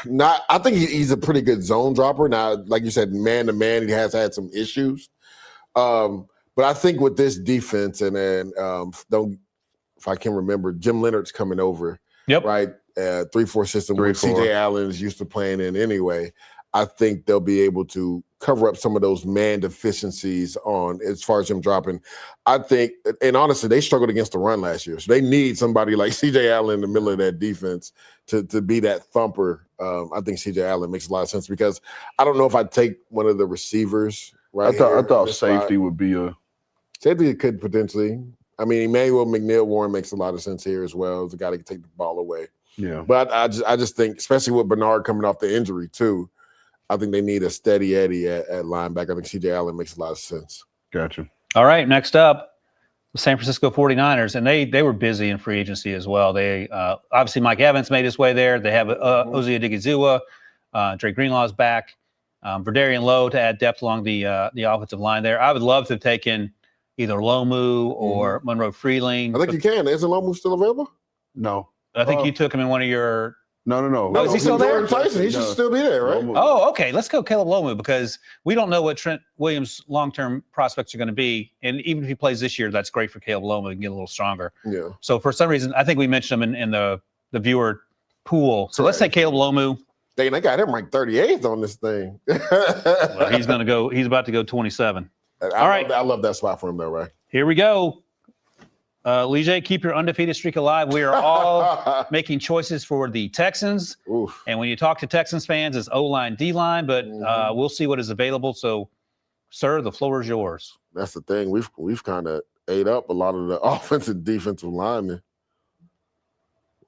I think he's a pretty good zone dropper. Now, like you said, man to man, he has had some issues. But I think with this defense, and then if I can remember, Jim Leonard's coming over. Yep. Right. 3-4 system where CJ Allen is used to playing in anyway. I think they'll be able to cover up some of those man deficiencies on as far as him dropping. I think, and honestly, they struggled against the run last year. So they need somebody like CJ Allen in the middle of that defense to be that thumper. I think CJ Allen makes a lot of sense because I don't know if I'd take one of the receivers. Right. I thought safety would be a safety could potentially. I mean, Emmanuel McNeil-Warren makes a lot of sense here as well. As a guy that can take the ball away. Yeah. But I just think, especially with Bernard coming off the injury too, I think they need a steady Eddie at linebacker. I think C.J. Allen makes a lot of sense. Gotcha. All right, next up, the San Francisco 49ers, and they were busy in free agency as well. They obviously Mike Evans made his way there. They have Ozzie Odigizua, Dre Greenlaw's back, Verdarian Lowe to add depth along the offensive line there. I would love to have taken either Lomu or Monroe Freeling. I think you can. Isn't Lomu still available? No. I think you took him in one of your. No. Oh, is he still there? Tyson, he should still be there, right? Oh, okay. Let's go Caleb Lomu because we don't know what Trent Williams' long-term prospects are going to be. And even if he plays this year, that's great for Caleb Lomu to get a little stronger. Yeah. So for some reason, I think we mentioned him in the viewer pool. So let's say Caleb Lomu. They got him ranked 38th on this thing. Well, he's going to go. He's about to go 27. All right. I love that spot for him, though, right? Here we go. Leger, keep your undefeated streak alive. We are all making choices for the Texans. Oof. And when you talk to Texans fans, it's O-line, D-line, but we'll see what is available. So, sir, the floor is yours. That's the thing. We've kind of ate up a lot of the offensive and defensive linemen.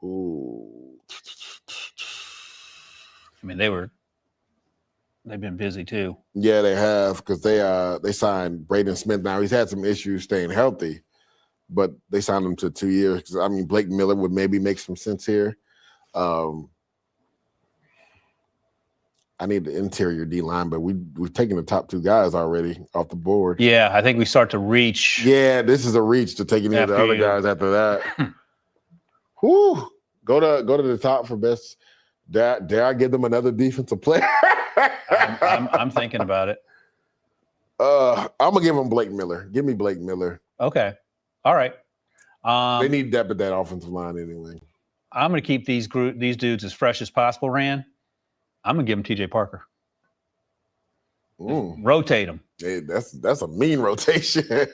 Ooh. I mean, they've been busy too. Yeah, they have because they signed Braden Smith. Now he's had some issues staying healthy, but they signed him to 2 years. I mean, Blake Miller would maybe make some sense here. I need the interior D line, but we've taken the top two guys already off the board. Yeah, I think we start to reach. Yeah, this is a reach to take any of the other guys after that. Whew. Go to the top for best. Dare I give them another defensive player? I'm thinking about it. I'm gonna give them Blake Miller. Give me Blake Miller. Okay. All right. They need depth at that offensive line anyway. I'm going to keep these dudes as fresh as possible, Ran. I'm going to give them T.J. Parker. Rotate them. Hey, that's a mean rotation.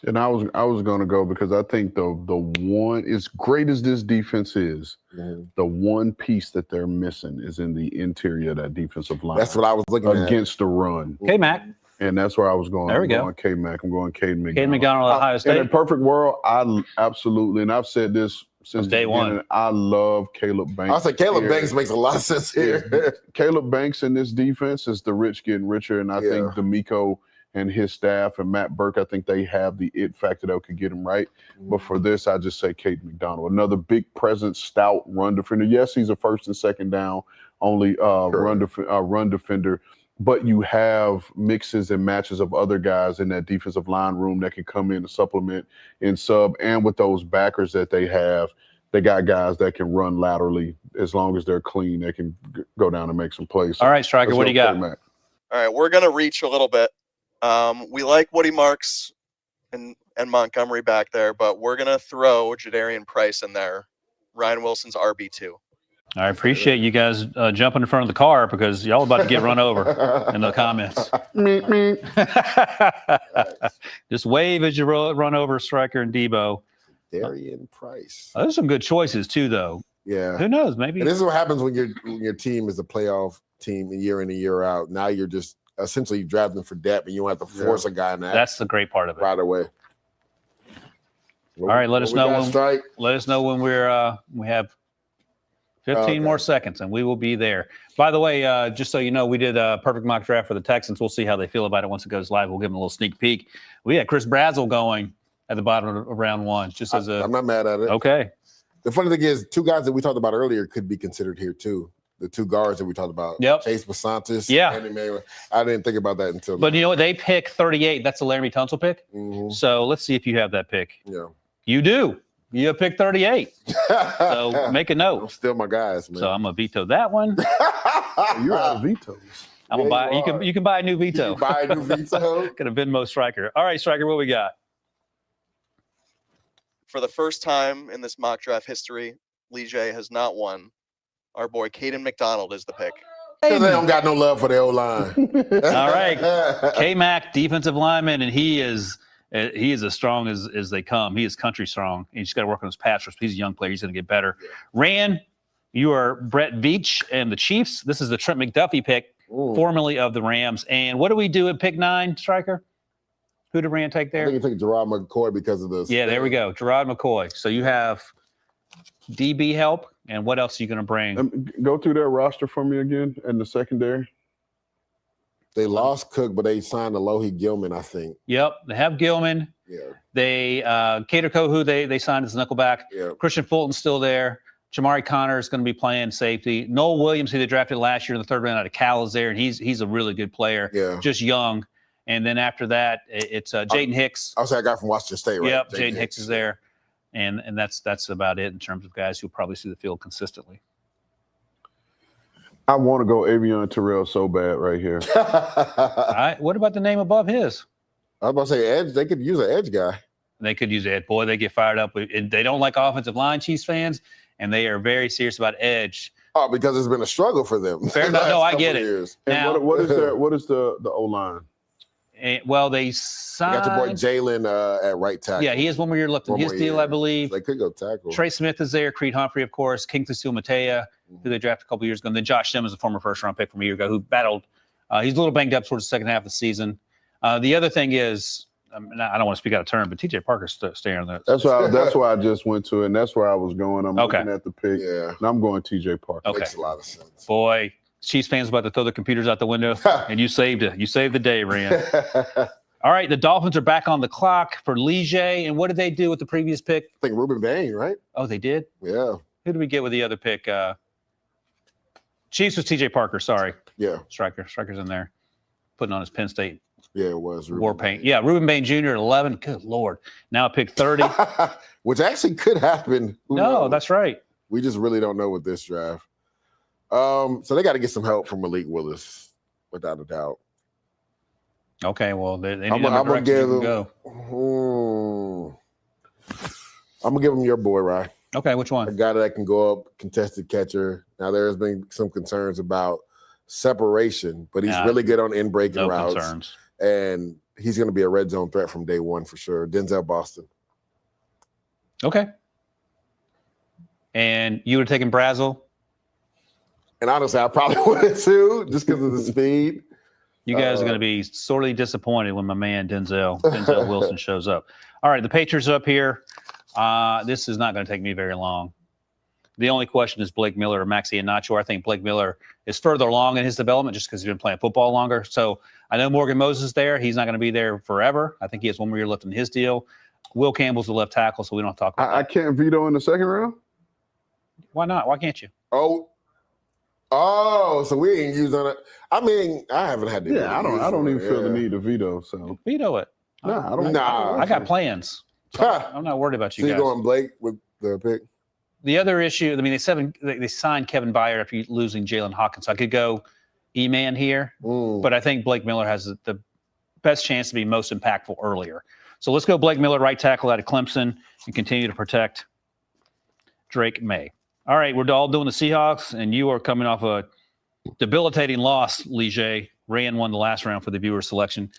And I was going to go because I think the one, as great as this defense is, the one piece that they're missing is in the interior of that defensive line. That's what I was looking at. Against the run. K-Mac. And that's where I was going. There we go. I'm going K-Mac. I'm going Caden McDonald. Caden McDonald at Ohio State. In a perfect world, I absolutely, and I've said this since day one, I love Caleb Banks. I say Caleb Banks makes a lot of sense here. Caleb Banks in this defense is the rich getting richer, and I think D'Amico and his staff and Matt Burke, I think they have the it factor that could get him right. But for this, I just say Caden McDonald, another big presence, stout run defender. Yes, he's a first and second down only run defender. But you have mixes and matches of other guys in that defensive line room that can come in and supplement and sub. And with those backers that they have, they got guys that can run laterally. As long as they're clean, they can go down and make some plays. So all right, Striker, what do you got? All right, we're going to reach a little bit. We like Woody Marks and Montgomery back there, but we're going to throw Jadarian Price in there, Ryan Wilson's RB2. I appreciate you guys jumping in front of the car because y'all about to get run over in the comments. Just wave as you run over Striker and Debo. Darian Price. Those are some good choices too, though. Yeah. Who knows? Maybe. And this is what happens when your team is a playoff team year in and year out. Now you're just essentially drafting for depth, and you don't have to force a guy in that. That's the great part of it. Right away. All right, let us know when we have 15 more seconds, and we will be there. By the way, just so you know, we did a perfect mock draft for the Texans. We'll see how they feel about it once it goes live. We'll give them a little sneak peek. We had Chris Brazzell going at the bottom of round one. I'm not mad at it. Okay. The funny thing is, two guys that we talked about earlier could be considered here too. The two guards that we talked about. Yep. Chase Basantis. Yeah. Andy Mayer. I didn't think about that until But now. you know what? They pick 38. That's a Laramie Tunsil pick. So let's see if you have that pick. Yeah. You do. You have picked 38. So make a note. I'm still my guys, man. So I'm gonna veto that one. You're out of vetoes. I'm gonna buy. You can buy a new veto. You buy a new veto. Gonna Venmo Striker. All right, Striker, what we got? For the first time in this mock draft history, Leger has not won. Our boy Caden McDonald is the pick. Because they don't got no love for the O-line. All right, K-Mac, defensive lineman, and he is as strong as they come. He is country strong. He's just got to work on his pass rush. He's a young player. He's going to get better. Ran, you are Brett Veach and the Chiefs. This is the Trent McDuffie pick, formerly of the Rams. And what do we do at pick 9, Striker? Who did Ran take there? I think you take Gerard McCoy because of this. Yeah, there we go. Gerard McCoy. So you have DB help, and what else are you going to bring? Go through their roster for me again in the secondary. They lost Cook, but they signed Alohi Gilman, I think. Yep, they have Gilman. Yeah. They Cater Kohu, they signed as nickelback. Yeah. Christian Fulton's still there. Jamari Connor is going to be playing safety. Noel Williams, who they drafted last year in the 3rd round out of Cal, is there, and he's a really good player. Yeah. Just young. And then after that, it's Jaden Hicks. I was that guy from Washington State, right? Yep, Jaden Hicks is there. And that's about it in terms of guys who probably see the field consistently. I want to go Avion Terrell so bad right here. All right, what about the name above his? I was about to say edge. They could use an edge guy. They could use Ed. Boy, they get fired up. They don't like offensive line, Chiefs fans, and they are very serious about edge. Oh, because it's been a struggle for them. Fair enough. No, I get it. Years. And now, what is the O-line? Well, they signed. You got your boy Jalen at right tackle. Yeah, he has one more year left in his deal, I believe. So they could go tackle. Trey Smith is there. Creed Humphrey, of course. Kingsley Sumatea, who they drafted a couple years ago. And then Josh Simmons, a former first-round pick from a year ago, who battled. He's a little banged up towards the second half of the season. The other thing is, I don't want to speak out of turn, but TJ Parker's staring there. That's why I just went to it, and that's where I was going. I'm looking at the pick, and I'm going TJ Parker. Okay. Makes a lot of sense. Boy, Chiefs fans about to throw their computers out the window, and you saved it. You saved the day, Ran. All right, the Dolphins are back on the clock for Leger. And what did they do with the previous pick? I think Ruben Bain, right? Oh, they did? Yeah. Who did we get with the other pick? Chiefs was TJ Parker, sorry. Yeah. Striker's in there, putting on his Penn State it was Ruben war paint. Bain. Yeah, Ruben Bain Jr. at 11. Good Lord. Now pick 30. Which actually could happen. Who knows? That's right. We just really don't know with this draft. So they got to get some help from Malik Willis, without a doubt. Okay, well, they need I'm gonna give him. go. I'm gonna give him your boy, Ryan. Okay, which A one? guy that can go up, contested catcher. Now there has been some concerns about separation, but he's really good on in-breaking routes. Concerns. And he's going to be a red zone threat from day one for sure. Denzel Boston. Okay. And you would have taken Brazel? And honestly, I probably would have too, just because of the speed. You guys are going to be sorely disappointed when my man Denzel Wilson shows up. All right, the Patriots are up here. This is not going to take me very long. The only question is Blake Miller or Maxi Iheanacho. I think Blake Miller is further along in his development just because he's been playing football longer. So I know Morgan Moses is there. He's not going to be there forever. I think he has one more year left in his deal. Will Campbell's the left tackle, so we don't have to talk about that. I can't veto in the second round? Why not? Why can't you? Oh, so we ain't used on it. I mean, I haven't had to. Yeah, I don't even feel the need to veto. So veto it. Nah, I don't. I got plans. So I'm not worried about you guys. So you're going Blake with the pick? The other issue, I mean, they signed Kevin Byard after losing Jalen Hawkins. So I could go E-Man here, but I think Blake Miller has the best chance to be most impactful earlier. So let's go Blake Miller, right tackle out of Clemson, and continue to protect Drake May. All right, we're all doing the Seahawks, and you are coming off a debilitating loss, Leger. Ran won the last round for the viewer selection.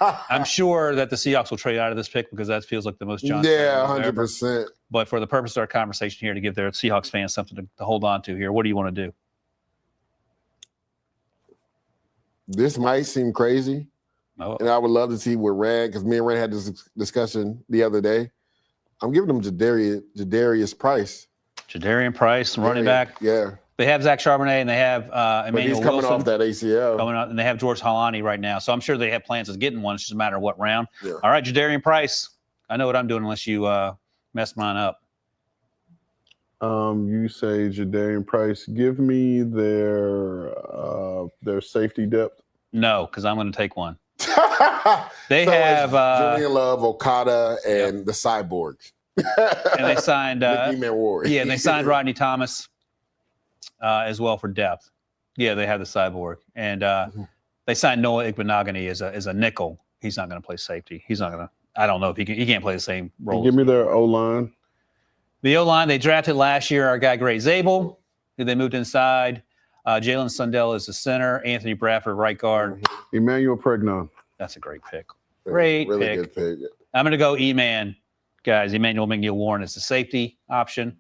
I'm sure that the Seahawks will trade out of this pick because that feels like the most John. Yeah, 100%. But for the purpose of our conversation here, to give their Seahawks fans something to hold on to here, what do you want to do? This might seem crazy, and I would love to see where Ran, because me and Ran had this discussion the other day. I'm giving them Jadarius Price. Jadarian Price, running back. Yeah. They have Zach Charbonnet and they have Emmanuel he's coming Wilson off that ACL. coming out, and they have George Halani right now. So I'm sure they have plans of getting one. It's just a matter of what round. Yeah. All right, Jadarian Price. I know what I'm doing unless you mess mine up. You say Jadarian Price. Give me their safety depth. No, because I'm going to take one. They have Julian Love, Okada, and the Cyborg. And they signed and they signed Rodney Thomas as well for depth. Yeah, they have the Cyborg. And they signed Noah Igbenogany as a nickel. He's not going to play safety. He's not going to. I don't know if he can't play the same role. Give me their O-line. The O-line they drafted last year, our guy Gray Zabel, who they moved inside. Jalen Sundell is the center. Anthony Bradford, right guard. Emmanuel Pregnon. That's a great pick. Great really pick. Good pick. I'm going to go E-Man, guys. Emmanuel McNeil-Warren is the safety option.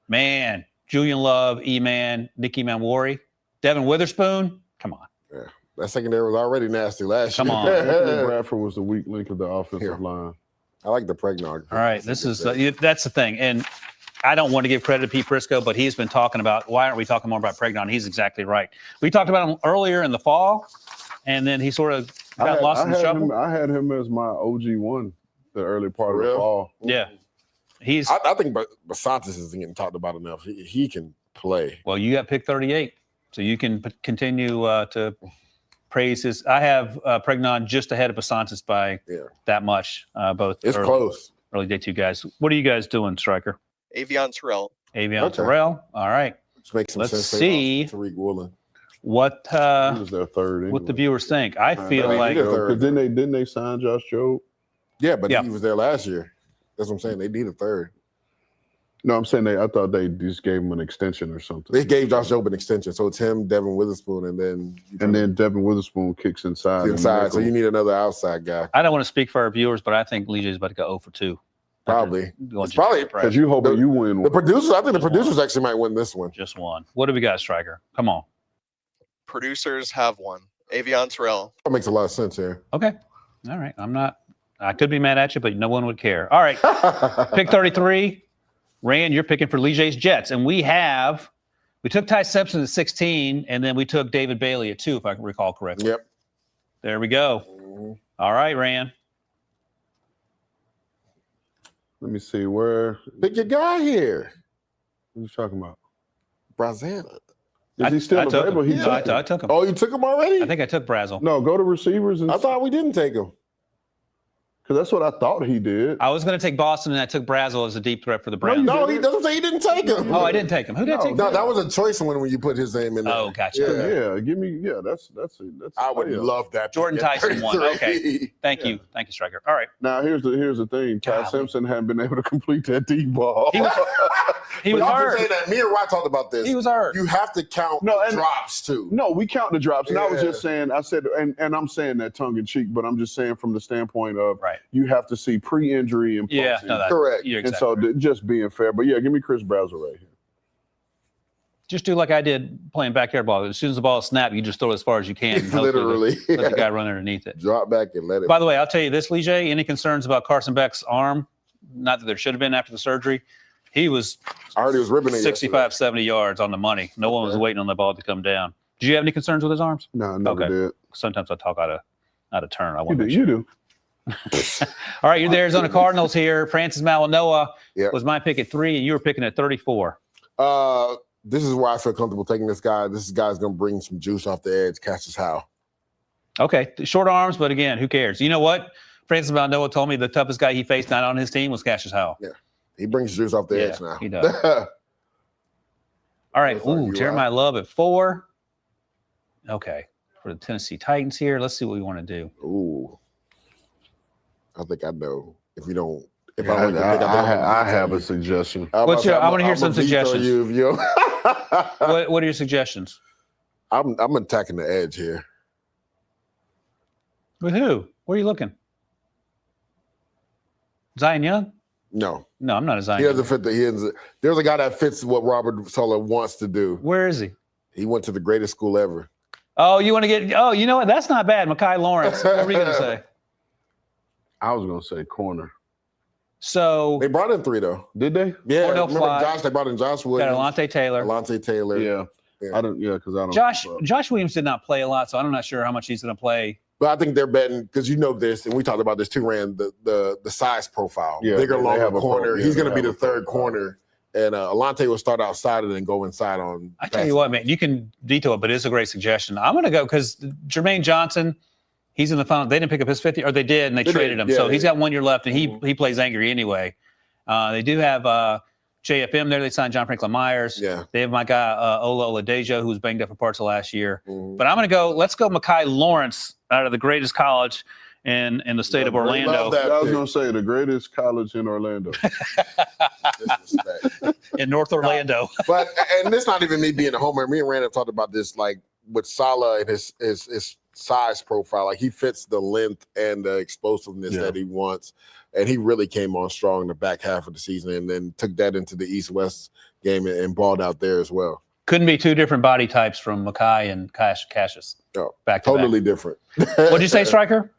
Man, Julian Love, E-Man, Nicky Manwari, Devin Witherspoon. Come on. Yeah. That secondary was already nasty last year. Come on. Anthony Bradford was the weak link of the offensive line. I like the Pregnon. All right, this is that's the thing. And I don't want to give credit to Pete Prisco, but he's been talking about why aren't we talking more about Pregnon? He's exactly right. We talked about him earlier in the fall, and then he sort of got lost in the shuffle. I had him as my OG1 the early part of the fall. Yeah. I think Basantis isn't getting talked about enough. He can play. Well, you got pick 38, so you can continue to praise his. I have Pregnon just ahead of Basantis by that much. Both it's close. Early day 2 guys. What are you guys doing, Striker? Avion Terrell. Terrell. All right. Let's see Tariq Woolen. What he was their third anyway. What the viewers think. I feel like because didn't they sign Josh Jobe? Yeah, but he was there last year. That's what I'm saying. They need a third. No, I'm saying I thought they just gave him an extension or something. They gave Josh Jobe an extension, so it's him, Devin Witherspoon, and then Devin Witherspoon kicks inside. So you need another outside guy. I don't want to speak for our viewers, but I think Leger is about to go 0 for 2. Probably. It's probably because you hoping you win one. The producers, I think the producers actually might win this one. Just one. What do we got, Striker? Come on. Producers have one. Avion Terrell. That makes a lot of sense here. Okay. All right. I could be mad at you, but no one would care. All right. Pick 33. Ran, you're picking for Leger's Jets. And we took Ty Simpson at 16, and then we took David Bailey at 2, if I can recall correctly. Yep. There we go. Mm-hmm. All right, Ran. Let me see where. Pick your guy here. What are you talking about? Brazil. Is he still available? I took him. Oh, you took him already? I think I took Brazil. No, go to receivers. I thought we didn't take him. Because that's what I thought he did. I was going to take Boston, and I took Brazil as a deep threat for the Browns. No, he doesn't say he didn't take him. Oh, I didn't take him. Who did I take? No, that was a choice when you put his name in there. Oh, gotcha. Yeah, give me. Yeah, that's. I would love that. Jordan Tyson won. Okay, thank you, Striker. All right. Now here's the thing. Ty Simpson hadn't been able to complete that deep ball. He was hurt. That. Me and Rod talked about this. He was hurt. You have to count drops too. No, we count the drops. And I was just saying. I said, and I'm saying that tongue in cheek, but I'm just saying from the standpoint of you have to see pre-injury and post-injury. Yeah, correct. And so just being fair, but give me Chris Brazil right here. Just do like I did playing backyard ball. As soon as the ball is snapped, you just throw it as far as you can. Literally. Let the guy run underneath it. Drop back and let it. By the way, I'll tell you this, Leger, any concerns about Carson Beck's arm? Not that there should have been after the surgery. He was ripping it 65, 70 yards on the money. No one was waiting on the ball to come down. Did you have any concerns with his arms? No, I never did. Sometimes I talk out of turn. You do. All right, you're the Arizona Cardinals here. Francis Malinois was my pick at 3, and you were picking at 34. This is why I feel comfortable taking this guy. This guy's going to bring some juice off the edge. Cassius Howe. Okay, short arms, but again, who cares? You know what? Francis Malinois told me the toughest guy he faced not on his team was Cassius Howe. Yeah, he brings juice off the edge now. He does. All right, Jeremiah Love at 4. Okay, for the Tennessee Titans here, let's see what we want to do. Ooh. I think I know. If you don't, I have a suggestion. I want to hear some suggestions. What are your suggestions? I'm attacking the edge here. With who? Where are you looking? Zion Young? No, I'm not a Zion. He doesn't fit there's a guy that fits what Robert Saleh wants to do. Where is he? He went to the greatest school ever. Oh, you want to get? Oh, you know what? That's not bad. Mekhi Lawrence. What were you going to say? I was going to say corner. So they brought in 3 though. Did they? Yeah. Remember Josh? They brought in Josh Williams. Got Alontae Taylor. Yeah. I don't. Yeah, because I don't. Josh Williams did not play a lot, so I'm not sure how much he's going to play. But I think they're betting because you know this, and we talked about this too. Ran the size profile, bigger, longer corner. He's going to be the third corner, and Alontae will start outside and then go inside on. I tell you what, man, you can detail it, but it's a great suggestion. I'm going to go because Jermaine Johnson. He's in the final. They didn't pick up his 50, or they did, and they traded him. So he's got 1 year left, and he plays angry anyway. They do have JFM there. They signed John Franklin Myers. Yeah. They have my guy Ola Oladejo, who was banged up for parts of last year. But I'm going to go. Let's go Mekhi Lawrence out of the greatest college in the state of Orlando. I was going to say the greatest college in Orlando. In North Orlando. And this not even me being a homer. Me and Randall talked about this, like with Saleh and his size profile. Like he fits the length and the explosiveness that he wants. And he really came on strong in the back half of the season and then took that into the East-West game and balled out there as well. Couldn't be 2 different body types from Mekhi and Cassius. No, back to totally different. What'd you say, Striker?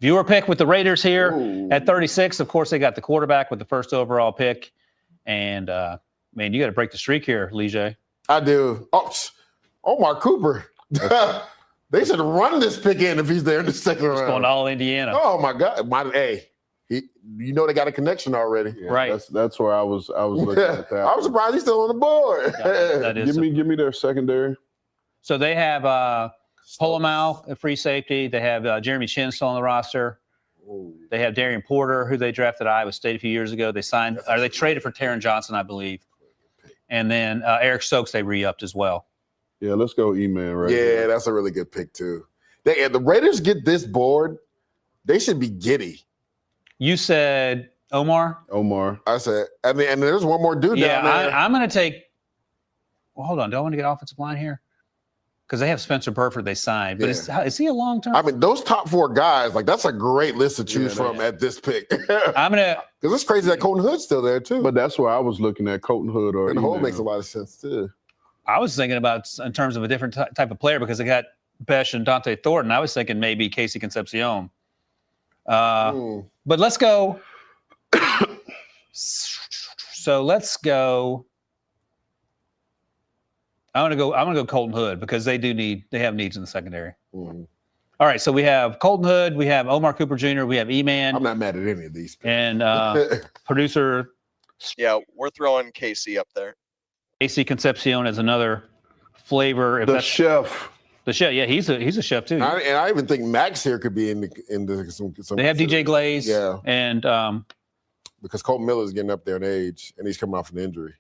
Viewer pick with the Raiders here at 36. Of course, they got the quarterback with the first overall pick. And man, you got to break the streak here, Leger. I do. Oh, Omar Cooper. They should run this pick in if he's there in the second round. Going all Indiana. Oh my God! You know they got a connection already, right? That's where I was looking at that. I was surprised he's still on the board. Give me their secondary. So they have Polamalu, a free safety. They have Jeremy Chin still on the roster. Ooh. They have Darian Porter, who they drafted at Iowa State a few years ago. They traded for Taron Johnson, I believe. And then Eric Stokes, they re-upped as well. Yeah, let's go E-Man right Yeah, that's a really good pick, too. The Raiders get this board, they should be giddy. You said Omar? I said, and there's one more dude down there. I'm going to take – well, hold on. Do I want to get offensive line here? Because they have Spencer Burford they signed. But is he a long-term? I mean, those top 4 guys, that's a great list to choose from at this pick. I'm going to – because it's crazy that Colton Hood's still there, too. But that's where I was looking at, Colton Hood or And Hood makes a lot of sense, too. I was thinking about in terms of a different type of player because they got Besh and Dante Thornton. I was thinking maybe Casey Concepcion. But let's go. So let's go. I'm gonna go Colton Hood because they have needs in the secondary. Mm-hmm. All right, so we have Colton Hood, we have Omar Cooper Jr., we have E-Man. I'm not mad at any of these picks. And producer. Yeah, we're throwing KC up there. AC Concepcion as another flavor. The chef. The chef, yeah, he's a chef too. And I even think Max here could be in some. They have DJ Glaze, yeah, and because Colton Miller's getting up there in age, and he's coming off an injury.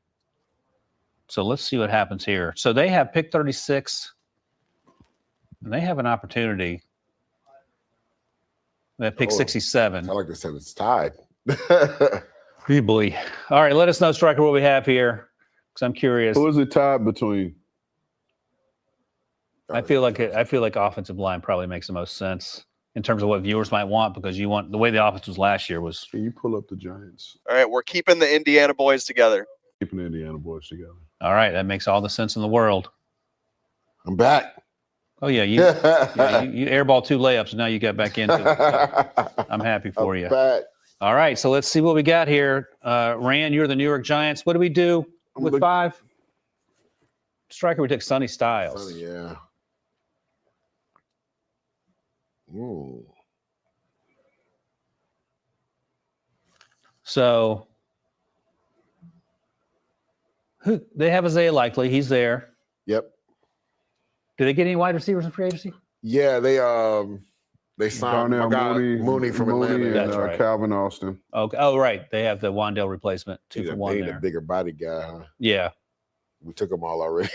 So let's see what happens here. So they have pick 36, and they have an opportunity. They have pick 67. I like to say it's tied. Oh boy! All right, let us know, Striker, what we have here, because I'm curious. Who is it tied between? I feel like offensive line probably makes the most sense in terms of what viewers might want because you want the way the offense was last year was. Can you pull up the Giants? All right, we're keeping the Indiana boys together. Keeping the Indiana boys together. All right, that makes all the sense in the world. I'm back. Oh yeah, you airball 2 layups and now you got back into it. So I'm happy for you. Back. All right, so let's see what we got here. Ran, you're the New York Giants. What do we do with 5? Striker, we took Sonny Styles. Sonny, yeah. Ooh. So they have Isaiah Likely. He's there. Yep. Did they get any wide receivers in free agency? Yeah, they signed Mooney from Atlanta. And right. Calvin Austin. Okay. Oh, right. They have the Wandale replacement. 2 for 1 They need there. a bigger body guy, huh? Yeah. We took them all already.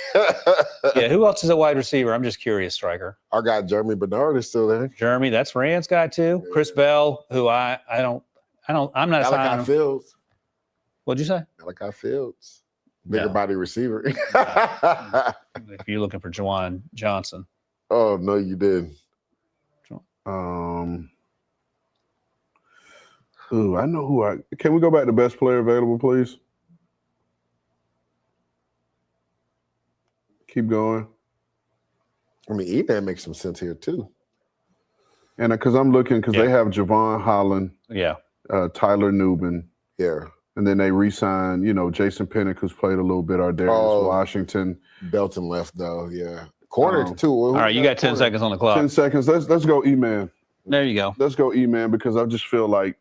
Yeah. Who else is a wide receiver? I'm just curious, Striker. Our guy Jeremy Bernard is still there. Jeremy, that's Rand's guy too. Yeah. Chris Bell, who I'm not. Malachi Fields. What'd you say? Malachi Fields, bigger body receiver. If you're looking for Juwan Johnson. Oh no, you didn't. I know who can we go back to best player available, please? Keep going. I mean, E-Man makes some sense here too. And because I'm looking, they have Javon Holland, Tyler Newman, and then they re-signed, Jason Pennick, who's played a little bit, Ardarius Washington. Belton left though, corner too. All right, you got 10 seconds on the clock. 10 seconds. Let's go E-Man. There you go. Let's go E-Man because I just feel like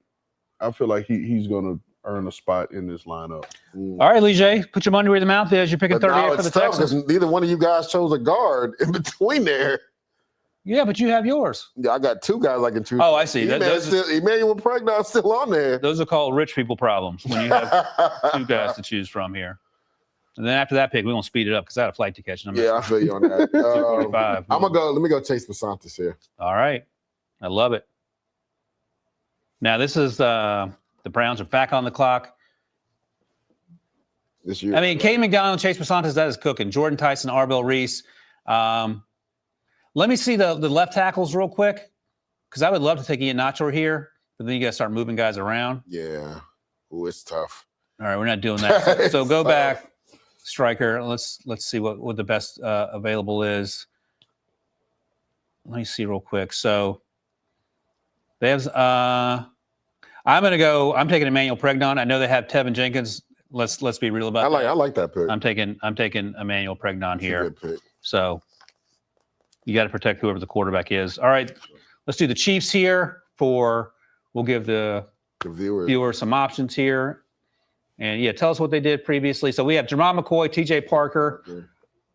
he's going to earn a spot in this lineup. All right, Leger, put your money where the mouth is. You're picking 38 for the Texans. Neither one of you guys chose a guard in between there. Yeah, but you have yours. Yeah, I got 2 guys I can choose. Oh, I see. Emmanuel Pregnant's still on there. Those are called rich people problems when you have 2 guys to choose from here. And then after that pick, we're going to speed it up because I had a flight to catch. I feel you on that. 245. Let me go Chase Pasantis here. All right. I love it. Now, this is the Browns are back on the clock. This year. I mean, Kate McDonald, Chase Pasantis, that is cooking. Jordan Tyson, Arbel Reese. Let me see the left tackles real quick because I would love to take Ian Nacho here, but then you got to start moving guys around. Yeah. Ooh, it's tough. All right, we're not doing that. So go back, Striker. Let's see what the best available is. Let me see real quick. So they have I'm taking Emmanuel Pregnon. I know they have Tevin Jenkins Let's be real about I like that pick. I'm taking Emmanuel Pregnon That's here. a good pick. So you got to protect whoever the quarterback is. All right, let's do the Chiefs here. We'll give the viewer some options here. And yeah, tell us what they did previously. So we have Jermon McCoy, TJ Parker,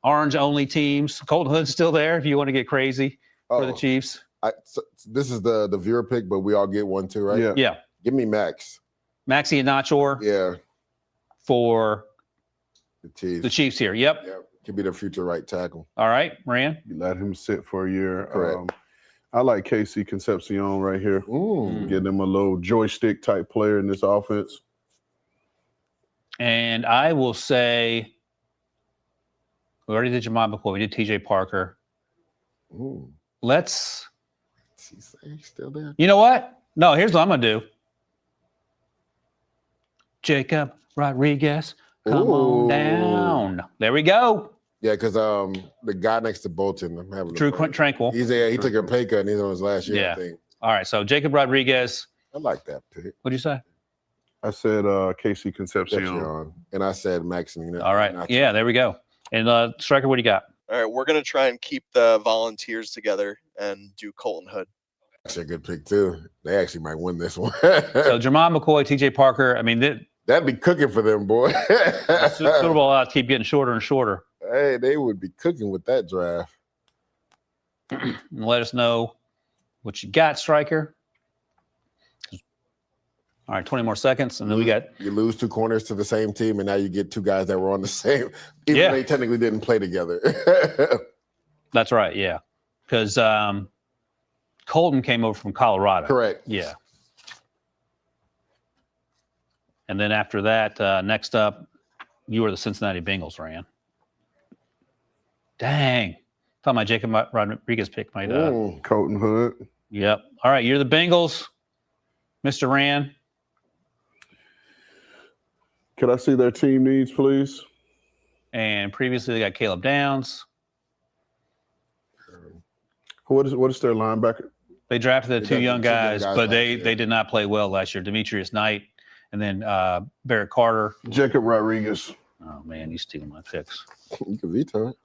orange only teams. Colton Hood's still there if you want to get crazy for the Chiefs. So this is the viewer pick, but we all get one too, right? Yeah. Give me Max. Maxie and Nachor. Yeah. For the Chiefs here. Yep. Could be the future right tackle. All right, Ran. You let him sit for a year. Correct. I like Casey Concepcion right here. Getting him a little joystick type player in this offense. And I will say, we already did Jermon McCoy. We did TJ Parker. Let's. Is he still there? You know what? No, here's what I'm going to do. Jacob Rodriguez, come on down. There we go. Yeah, because the guy next to Bolton, I'm having Drew Tranquil. He took a pay cut and he's on his last year, I think. All right, so Jacob Rodriguez. I like that pick. What'd you say? I said Casey Concepcion. And I said Maximilian. All right. Yeah, there we go. And Striker, what do you got? All right, we're going to try and keep the Volunteers together and do Colton Hood. That's a good pick, too. They actually might win this one. So Jermon McCoy, TJ Parker. I mean, that'd be cooking for them, boy. Super Bowl odds keep getting shorter and shorter. Hey, they would be cooking with that draft. Let us know what you got, Striker. All right, 20 more seconds, and then we got... You lose two corners to the same team, and now you get two guys that were on the same... Even though they technically didn't play together. That's right, yeah. Because Colton came over from Colorado. Correct. Yeah. And then after that, next up, you were the Cincinnati Bengals, Ran. Dang. Thought my Jacob Rodriguez pick might... Colton Hood. Yep. All right, you're the Bengals. Mr. Ran. Could I see their team needs, please? And previously, they got Caleb Downs. What is their linebacker? They drafted the two young guys, but they did not play well last year. Demetrius Knight and then Barrett Carter. Jacob Rodriguez. Oh man, he's stealing my picks. You can veto it.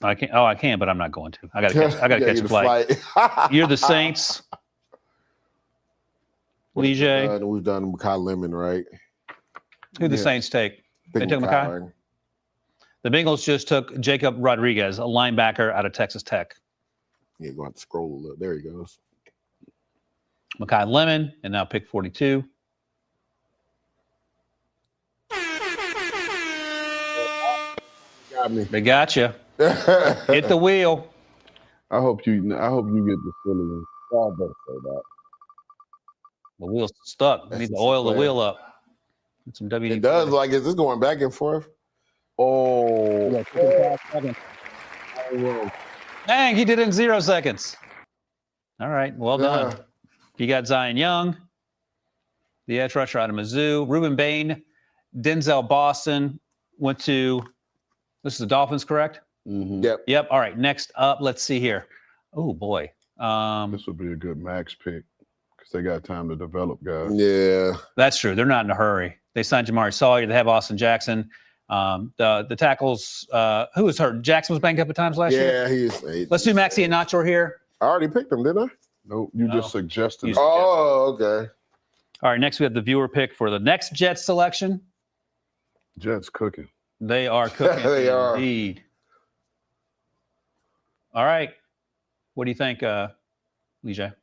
I can. Oh, I can, but I'm not going to. I got to catch a flight. You're the Saints. Leger. We've done Makai Lemon, right? Who the Saints take? They took Makai. The Bengals just took Jacob Rodriguez, a linebacker out of Texas Tech. Yeah, go out to scroll a little. There he goes. Makai Lemon, and now pick 42. Got me. They got you. Hit the wheel. I hope you get the feeling. Oh, better say that. The wheel's stuck. I need to oil the wheel up. Get some WD. It does. Like, is this going back and forth? Oh. Dang, he did it in 0 seconds. All right, well done. You got Zion Young, the edge rusher out of Mizzou. Ruben Bain, Denzel Boston went to, this is the Dolphins, correct? Mm-hmm. Yep. All right, next up, let's see here. Oh, boy. This would be a good max pick because they got time to develop guys. Yeah. That's true. They're not in a hurry. They signed Jamari Sawyer. They have Austin Jackson. The tackles, who was hurt? Jackson was banged up at times last year? Yeah, Let's do Maxie and Nachor here. I already picked him, didn't I? Nope, you just suggested. Oh, okay. All right, next we have the viewer pick for the next Jets selection. Jets cooking. They are cooking. They are. Indeed. All right. What do you think, Leger?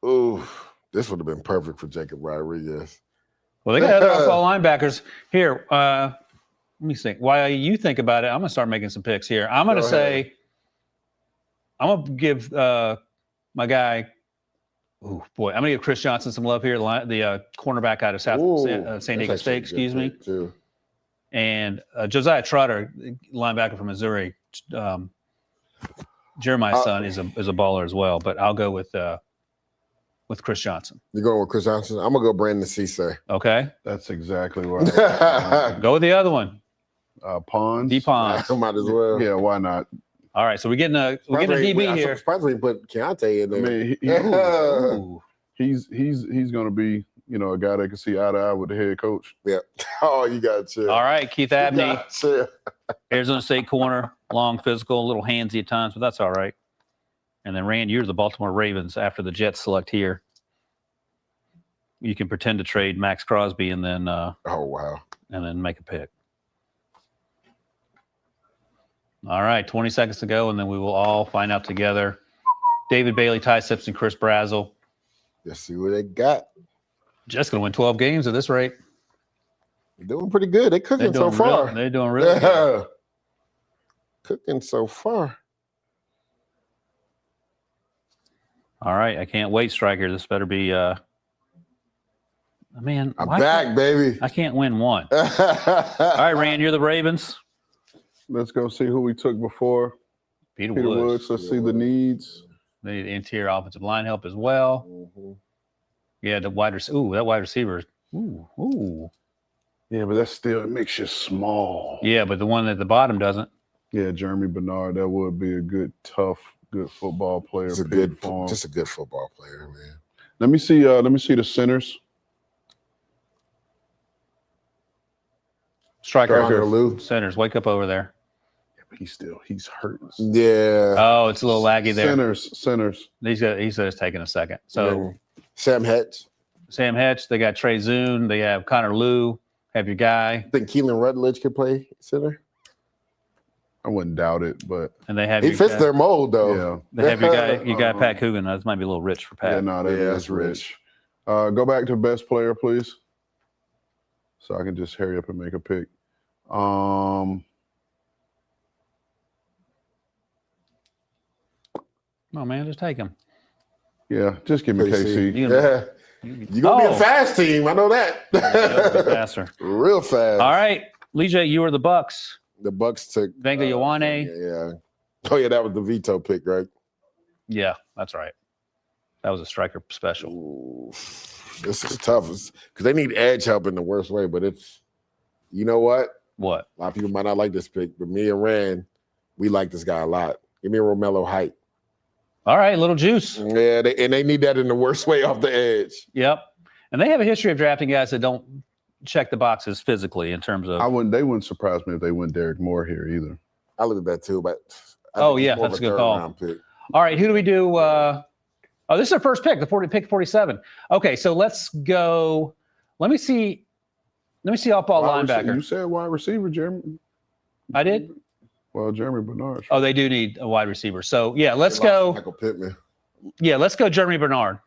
Ooh, this would have been perfect for Jacob Rodriguez. Well, they got other off-ball linebackers. Here, let me think. While you think about it, I'm going to start making some picks here. I'm going to say, I'm going to give my guy, oh, boy, I'm going to give Chris Johnson some love here, the cornerback out of San Diego State, excuse me. Too. And Josiah Trotter, linebacker from Missouri. Jeremiah's son is a baller as well, but I'll go with Chris Johnson. You're going with Chris Johnson? I'm going to go Brandon Cisse. Okay. That's exactly what I was Go with the other one. Pons. D. Pons. Might as well. Yeah, why not? All right, so we're getting a DB here. Surprised we put Keontae in there. I mean, he's going to be, a guy that can see eye to eye with the head coach. Yeah. Oh, you got to chill. All right, Keith Abney, Chill. Arizona State corner, long, physical, a little handsy at times, but that's all right. And then, Rand, you're the Baltimore Ravens after the Jets select here. You can pretend to trade Max Crosby and then Oh, wow. and then make a pick. All right, 20 seconds to go, and then we will all find out together. David Bailey, Ty Simpson, Chris Brazel. Let's see what they got. Just going to win 12 games at this rate. They're doing pretty good. They're cooking so far. They're doing really good. Cooking so far. All right, I can't wait, Striker. This better be man. I'm back, baby. I can't win one. All right, Rand, you're the Ravens. Let's go see who we took before. Peter Woods. Let's see the needs. They need interior offensive line help as well. Mm-hmm. Yeah, the wide receiver. Ooh, that wide receiver. Ooh. Yeah, but it makes you small. Yeah, but the one at the bottom doesn't. Yeah, Jeremy Bernard, that would be a good football player. Just a good football player, man. Let me see the centers. Striker. Lou. Centers, wake up over there. Yeah, but he's hurting. Yeah. Oh, it's a little laggy there. Centers. He said it's taking a second. So Sam Hetch. They got Trey Zune, they have Connor Liu, have your guy. I think Keelan Rutledge could play center. I wouldn't doubt it, but And they have He fits their mold, though. yeah. They have your guy Pat Coogan. That might be a little rich for Pat. Yeah, no, that's that's rich. Go back to best player, please. So I can just hurry up and make a pick. Oh man, just take him. Yeah, just give me KC. Yeah. You're going to be a fast team. I know that. Faster. Real fast. All right. Leger, you are the Bucks. The Bucks took Venga Ioane. Yeah. Oh, yeah, that was the veto pick, right? Yeah, that's right. That was a striker special. Ooh, this is tough because they need edge help in the worst way. But you know what? What? A lot of people might not like this pick, but me and Rand, we like this guy a lot. Give me Romello Height. All right, little juice. Yeah, they need that in the worst way off the edge. Yep. And they have a history of drafting guys that don't check the boxes physically in terms of. They wouldn't surprise me if they went Derek Moore here either. I look at that too, but that's a good call. All right, who do we do? This is our first pick, pick 47. Okay, so let's go. Let me see off-ball linebacker. You said wide receiver, Jeremy. I did? Well, Jeremy Bernard. Oh, they do need a wide receiver. So, yeah, let's go. Michael Pittman. Yeah, let's go Jeremy Bernard.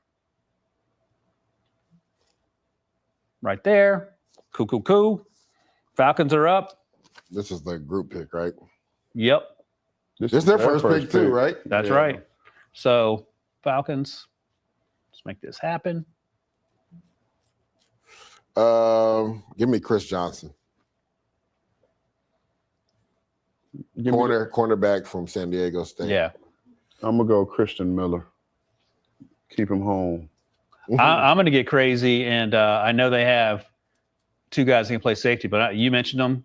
Right there. Cool. Falcons are up. This is the group pick, right? Yep. This is their first pick too, right? That's right. So, Falcons, let's make this happen. Give me Chris Johnson. Cornerback from San Diego State. Yeah. I'm going to go Christian Miller. Keep him home. I'm going to get crazy, and I know they have two guys that can play safety, but you mentioned them,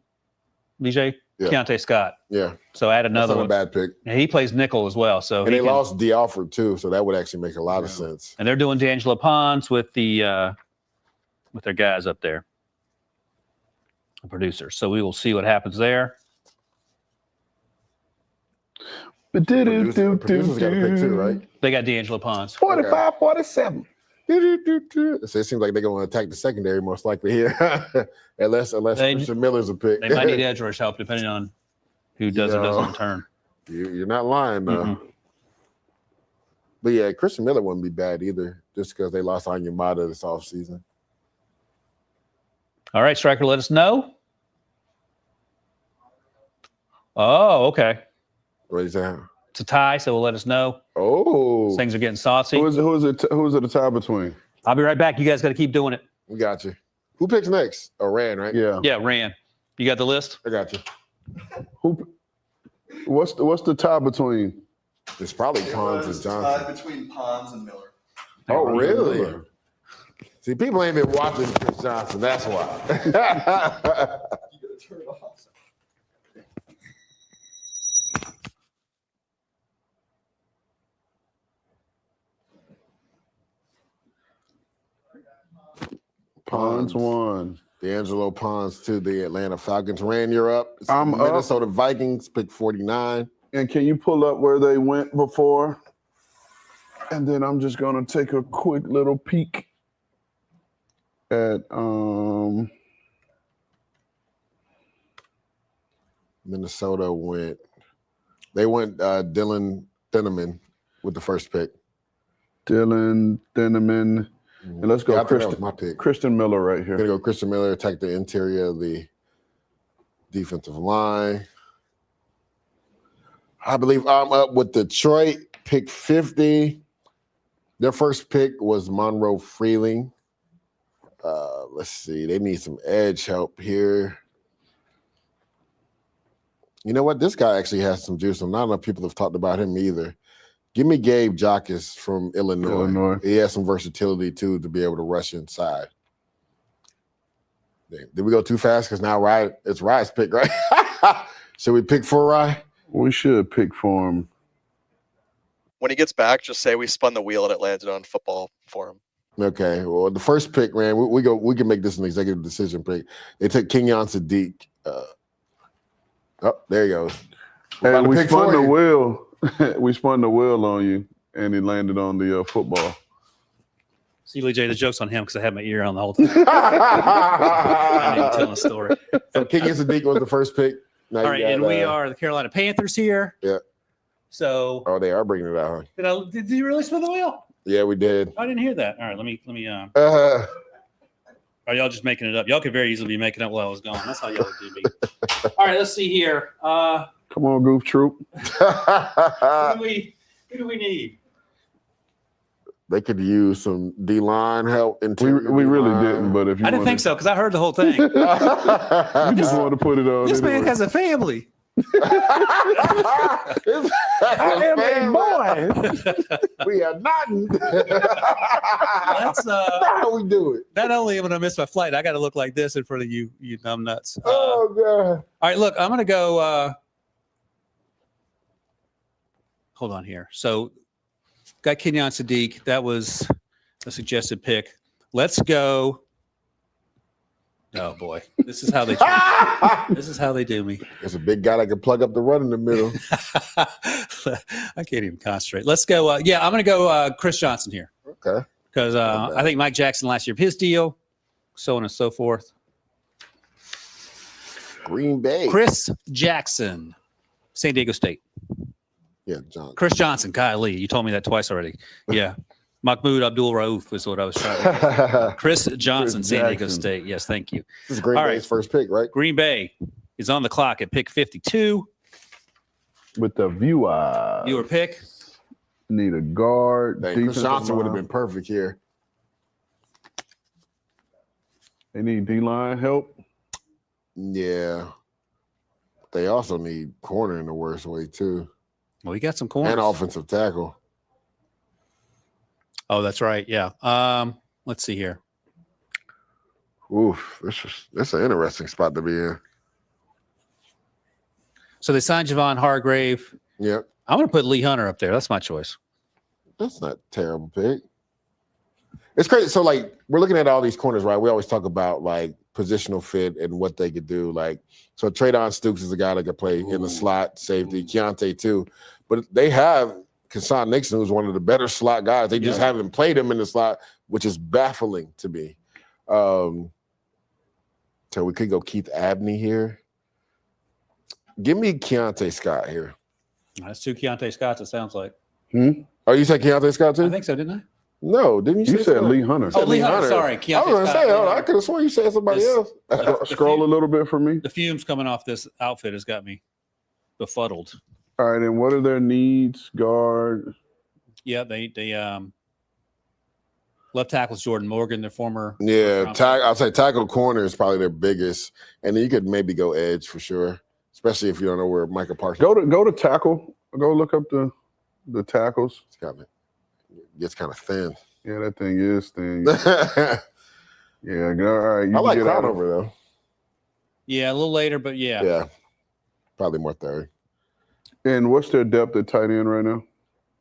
BJ. Yeah. Keontae Scott. Yeah. So add another one. A bad pick. And he plays nickel as well. So and they lost D. Alford too, so that would actually make a lot of sense. And they're doing D'Angelo Pons with their guys up there, the producers. So we will see what happens there. Producers got a pick too, right? They got D'Angelo Pons. 45, 47. So it seems like they're going to attack the secondary most likely here, unless Christian Miller's a pick. They might need edge rush help depending on who does or doesn't return. You're not lying, though. Mm-hmm. But yeah, Christian Miller wouldn't be bad either, just because they lost Onyemata this offseason. All right, Striker, let us know. Oh, okay. What is that? It's a tie, so we'll let us know. Oh. Things are getting saucy. Who is it a tie between? I'll be right back. You guys got to keep doing it. We got you. Who picks next? Oh, Ran, right? Yeah. Yeah, Ran. You got the list? I got you. What's the tie between? It's probably Pons and Johnson. Tie between Pons and Miller. Oh, really? See, people ain't been watching Chris Johnson. That's why. You gotta turn it off. Pons won. D'Angelo Pons to the Atlanta Falcons. Ran, you're up. I'm Minnesota Vikings, pick 49. And can you pull up where they went before? And then I'm just going to take a quick little peek at Minnesota went. They went Dylan Thieneman with the first pick. Dylan Thieneman. And let's go Christian Miller right here. Going to go Christian Miller, attack the interior of the defensive line. I believe I'm up with Detroit, pick 50. Their first pick was Monroe Freeling. Let's see. They need some edge help here. You know what? This guy actually has some juice. Not enough people have talked about him either. Give me Gabe Jacques from Illinois. He has some versatility, too, to be able to rush inside. Did we go too fast? Because now it's Rye's pick, right? Should we pick for Rye? We should pick for him. When he gets back, just say we spun the wheel and it landed on football for him. Okay. Well, the first pick, man, we can make this an executive decision pick. They took Kenyon Sadiq. There he goes. And we spun the wheel. We spun the wheel on you, and it landed on the football. See, Lee J, the joke's on him because I had my ear on the whole time. I didn't tell a story. So Kenyon Sadiq was the first pick. Now all right, and we are the Carolina Panthers here. Yeah. So. Oh, they are bringing it out. Huh? Did you really spin the wheel? Yeah, we did. I didn't hear that. All right, let me. Are y'all just making it up? Y'all could very easily be making up while I was gone. That's how y'all would do me. All right, let's see here. Come on, Goof Troop. Who do we need? They could use some D-line help. We really didn't, but if you I didn't think so because I heard the whole thing. You just want to put it on. This man has a family. I am a boy. We are not. That's not how we do it. Not only am I gonna miss my flight, I got to look like this in front of you numb nuts. Oh god! All right, look, I'm gonna go. Hold on here. So, got Kenyon Sadiq. That was a suggested pick. Let's go. Oh boy, this is how they. This is how they do me. There's a big guy that can plug up the run in the middle. I can't even concentrate. Let's go. I'm going to go Chris Johnson here. Okay. Because I think Mike Jackson last year of his deal, so on and so forth. Green Bay. Chris Jackson, San Diego State. Yeah, John. Chris Johnson, Kyle Lee. You told me that twice already. Yeah. Mahmoud Abdul Rauf is what I was trying to Chris Johnson, San Diego State. Yes, thank you. This is Green Bay's first pick, right? Green Bay is on the clock at pick 52. With the viewer pick. Need a guard. Chris Johnson would have been perfect here. They need D-line help. Yeah. They also need corner in the worst way, too. Well, you got some corners. And offensive tackle. Oh, that's right. Yeah. Let's see here. Oof, this is an interesting spot to be in. So they signed Javon Hargrave. Yep. I'm going to put Lee Hunter up there. That's my choice. That's not a terrible pick. It's crazy. So, we're looking at all these corners, right? We always talk about, positional fit and what they could do. So Traydon Stukes is a guy that could play in the slot, safety. Keontae, too. But they have Kassan Nixon, who's one of the better slot guys. They just haven't played him in the slot, which is baffling to me. So we could go Keith Abney here. Give me Keontae Scott here. That's two Keontae Scotts, it sounds like. Oh, you said Keontae Scott too? I think so, didn't I? No, didn't you say said Lee Hunter. Oh, Lee Hunter, sorry. Keontae I was going to say, I could have sworn you said somebody else. Scroll a little bit for me. The fumes coming off this outfit has got me befuddled. All right, and what are their needs? Guard. Yeah, they left tackle's Jordan Morgan, their former. Yeah, I'll say tackle corner is probably their biggest, and then you could maybe go edge for sure, especially if you don't know where Micah Parsons. Go to tackle. Go look up the tackles. It's kind of thin. Yeah, that thing is thin. Yeah, all right. I like Crownover though. Yeah, a little later, but yeah. Yeah, probably more third. And what's their depth at tight end right now?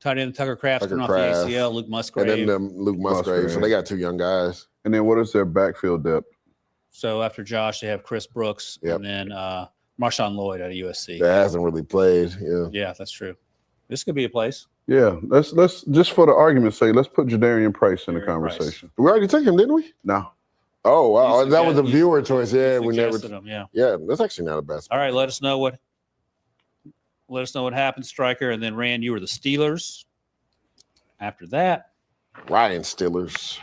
Tight end Tucker Kraft's coming off the ACL, Luke Musgrave. And then Luke Musgrave. So they got two young guys. And then what is their backfield depth? So after Josh, they have Chris Brooks and then Marshawn Lloyd out of USC. That hasn't really played. Yeah, that's true. This could be a place. Yeah, let's just for the argument's sake, let's put Jadarian Price in the conversation. We already took him, didn't we? No. Oh, wow. That was a viewer choice. Yeah, we never. Him, yeah, that's actually not a bad spot. All right, let us know what happened, Stryker. And then, Rand, you were the Steelers. After that, Ryan Steelers.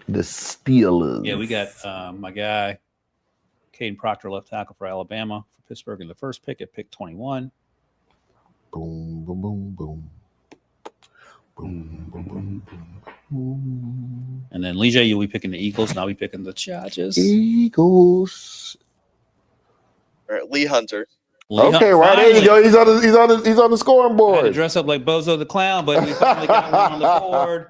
The Steelers. Yeah, we got my guy, Caden Proctor, left tackle for Alabama for Pittsburgh in the first pick at pick 21. Boom, boom, boom, boom. Boom, boom, boom, boom. And then Leger, you'll be picking the Eagles, and I'll be picking the Chargers. Eagles. All right, Lee Hunter. Okay, right there you go. He's on the scoring board. I had to dress up like Bozo the Clown, but we finally got one on the board.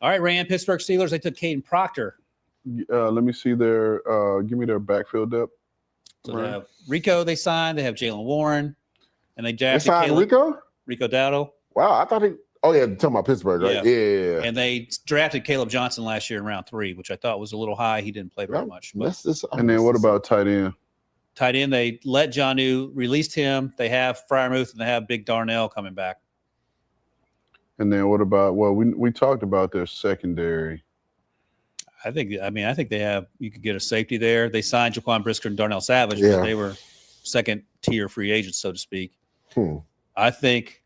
All right, Rand, Pittsburgh Steelers. They took Caden Proctor. Let me see their. Give me their backfield depth. So they have Rico. They signed. They have Jalen Warren, and they drafted signed Rico Dowdle. Wow, I thought he. Oh yeah, talking about Pittsburgh, right? Yeah. And they drafted Caleb Johnson last year in round 3, which I thought was a little high. He didn't play very much. And then what about tight end? Tight end, they let Jonnu, released him. They have Freiermuth and they have Big Darnell coming back. And then what about? Well, we talked about their secondary. I think they have. You could get a safety there. They signed Jaquan Brisker and Darnell Savage, but they were second tier free agents, so to speak. I think.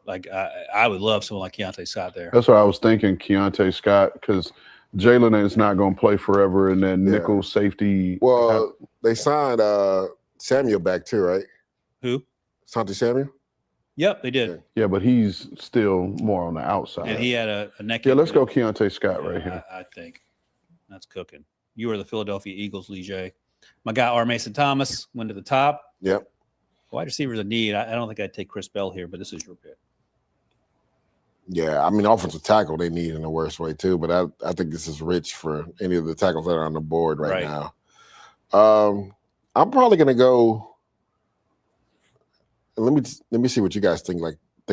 Like I would love someone like Keontae Scott there. That's what I was thinking, Keontae Scott, because Jalen is not going to play forever in that nickel safety. Well, they signed Samuel back too, right? Who? Santi Samuel? Yep, they did. Yeah, but he's still more on the outside. And he had a neck. Yeah, let's go Keontae Scott right here. I think that's cooking. You are the Philadelphia Eagles, Leger. My guy, R. Mason Thomas, went to the top. Yep. Wide receiver's a need. I don't think I'd take Chris Bell here, but this is your pick. Yeah, I mean, offensive tackle they need in the worst way too, but I think this is rich for any of the tackles that are on the board right now. I'm probably gonna go. Let me see what you guys think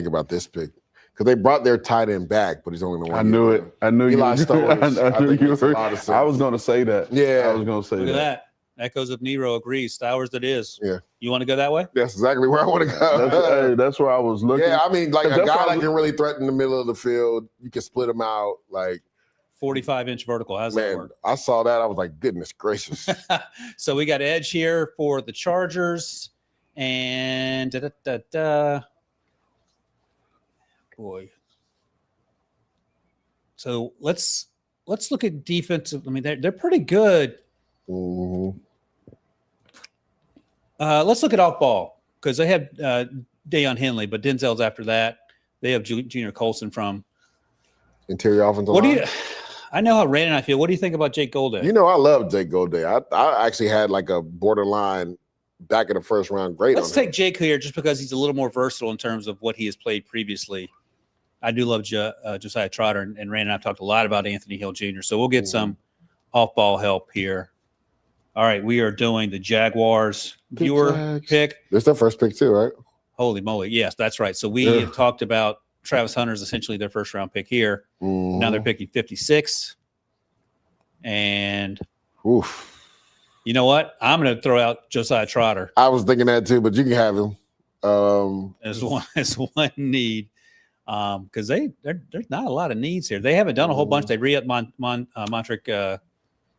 about this pick, because they brought their tight end back, but he's only the one. I knew it. I knew Eli you. Stowers, I knew you were. I was going to say that. Yeah, I was going to say Look that. at that. Echoes of Nero agrees. Stowers that is. Yeah. You want to go that way? That's exactly where I want to go. That's where I was looking. Yeah, I mean, like a guy that can really threaten the middle of the field. You can split him out like 45-inch vertical. How's that work? I saw that. I was like, goodness gracious. So we got edge here for the Chargers. And boy. So let's look at defensive. I mean, they're pretty good. Mm-hmm. Let's look at off ball, because they have Deion Henley, but Denzel's after that. They have Junior Colson from interior offensive line. I know how Rand and I feel. What do you think about Jake Golday? You know, I love Jake Golday. I actually had like a borderline back in the first round grade. Let's take Jake here just because he's a little more versatile in terms of what he has played previously. I do love Josiah Trotter, and Rand and I have talked a lot about Anthony Hill Jr., so we'll get some off-ball help here. All right, we are doing the Jaguars viewer pick. That's their first pick too, right? Holy moly. Yes, that's right. So we have talked about Travis Hunter's essentially their first-round pick here. Mm-hmm. Now they're picking 56. And oof. You know what? I'm going to throw out Josiah Trotter. I was thinking that too, but you can have him. As one need. Because there's not a lot of needs here. They haven't done a whole bunch. They re-upped Montrick.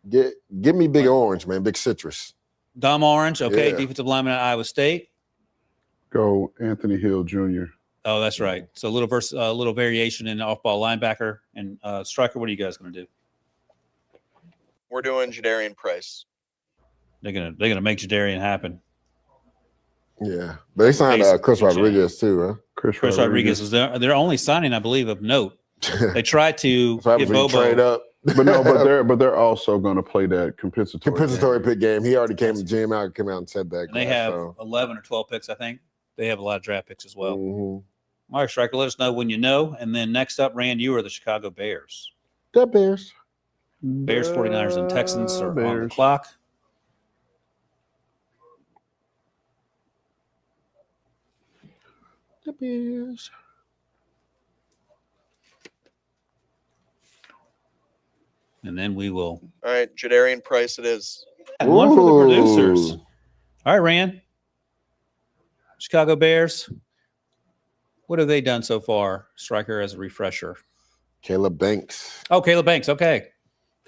Give me Big Orange, man. Big Citrus. Dom Orange, okay. Yeah. Defensive lineman at Iowa State. Go Anthony Hill Jr. Oh, that's right. So a little variation in off-ball linebacker. And Stryker, what are you guys going to do? We're doing Jadarian Price. They're gonna make Jadarian happen. Yeah, but they signed Chris Rodriguez too, huh? Chris Rodriguez is their only signing, I believe, of note. They tried to get Bobo. Trade up. but they're also going to play that compensatory pick game. He already came out and said that. And they have 11 or 12 picks, I think. They have a lot of draft picks as well. Mm-hmm. All right, Stryker, let us know when you know. And then next up, Rand, you are the Chicago Bears. The Bears. Bears, 49ers, and Texans are on the clock. The Bears. and then we will. All right, Jadarian Price it is. And one for the producers. All right, Rand. Chicago Bears. What have they done so far? Striker as a refresher. Caleb Banks. Oh, Caleb Banks. Okay.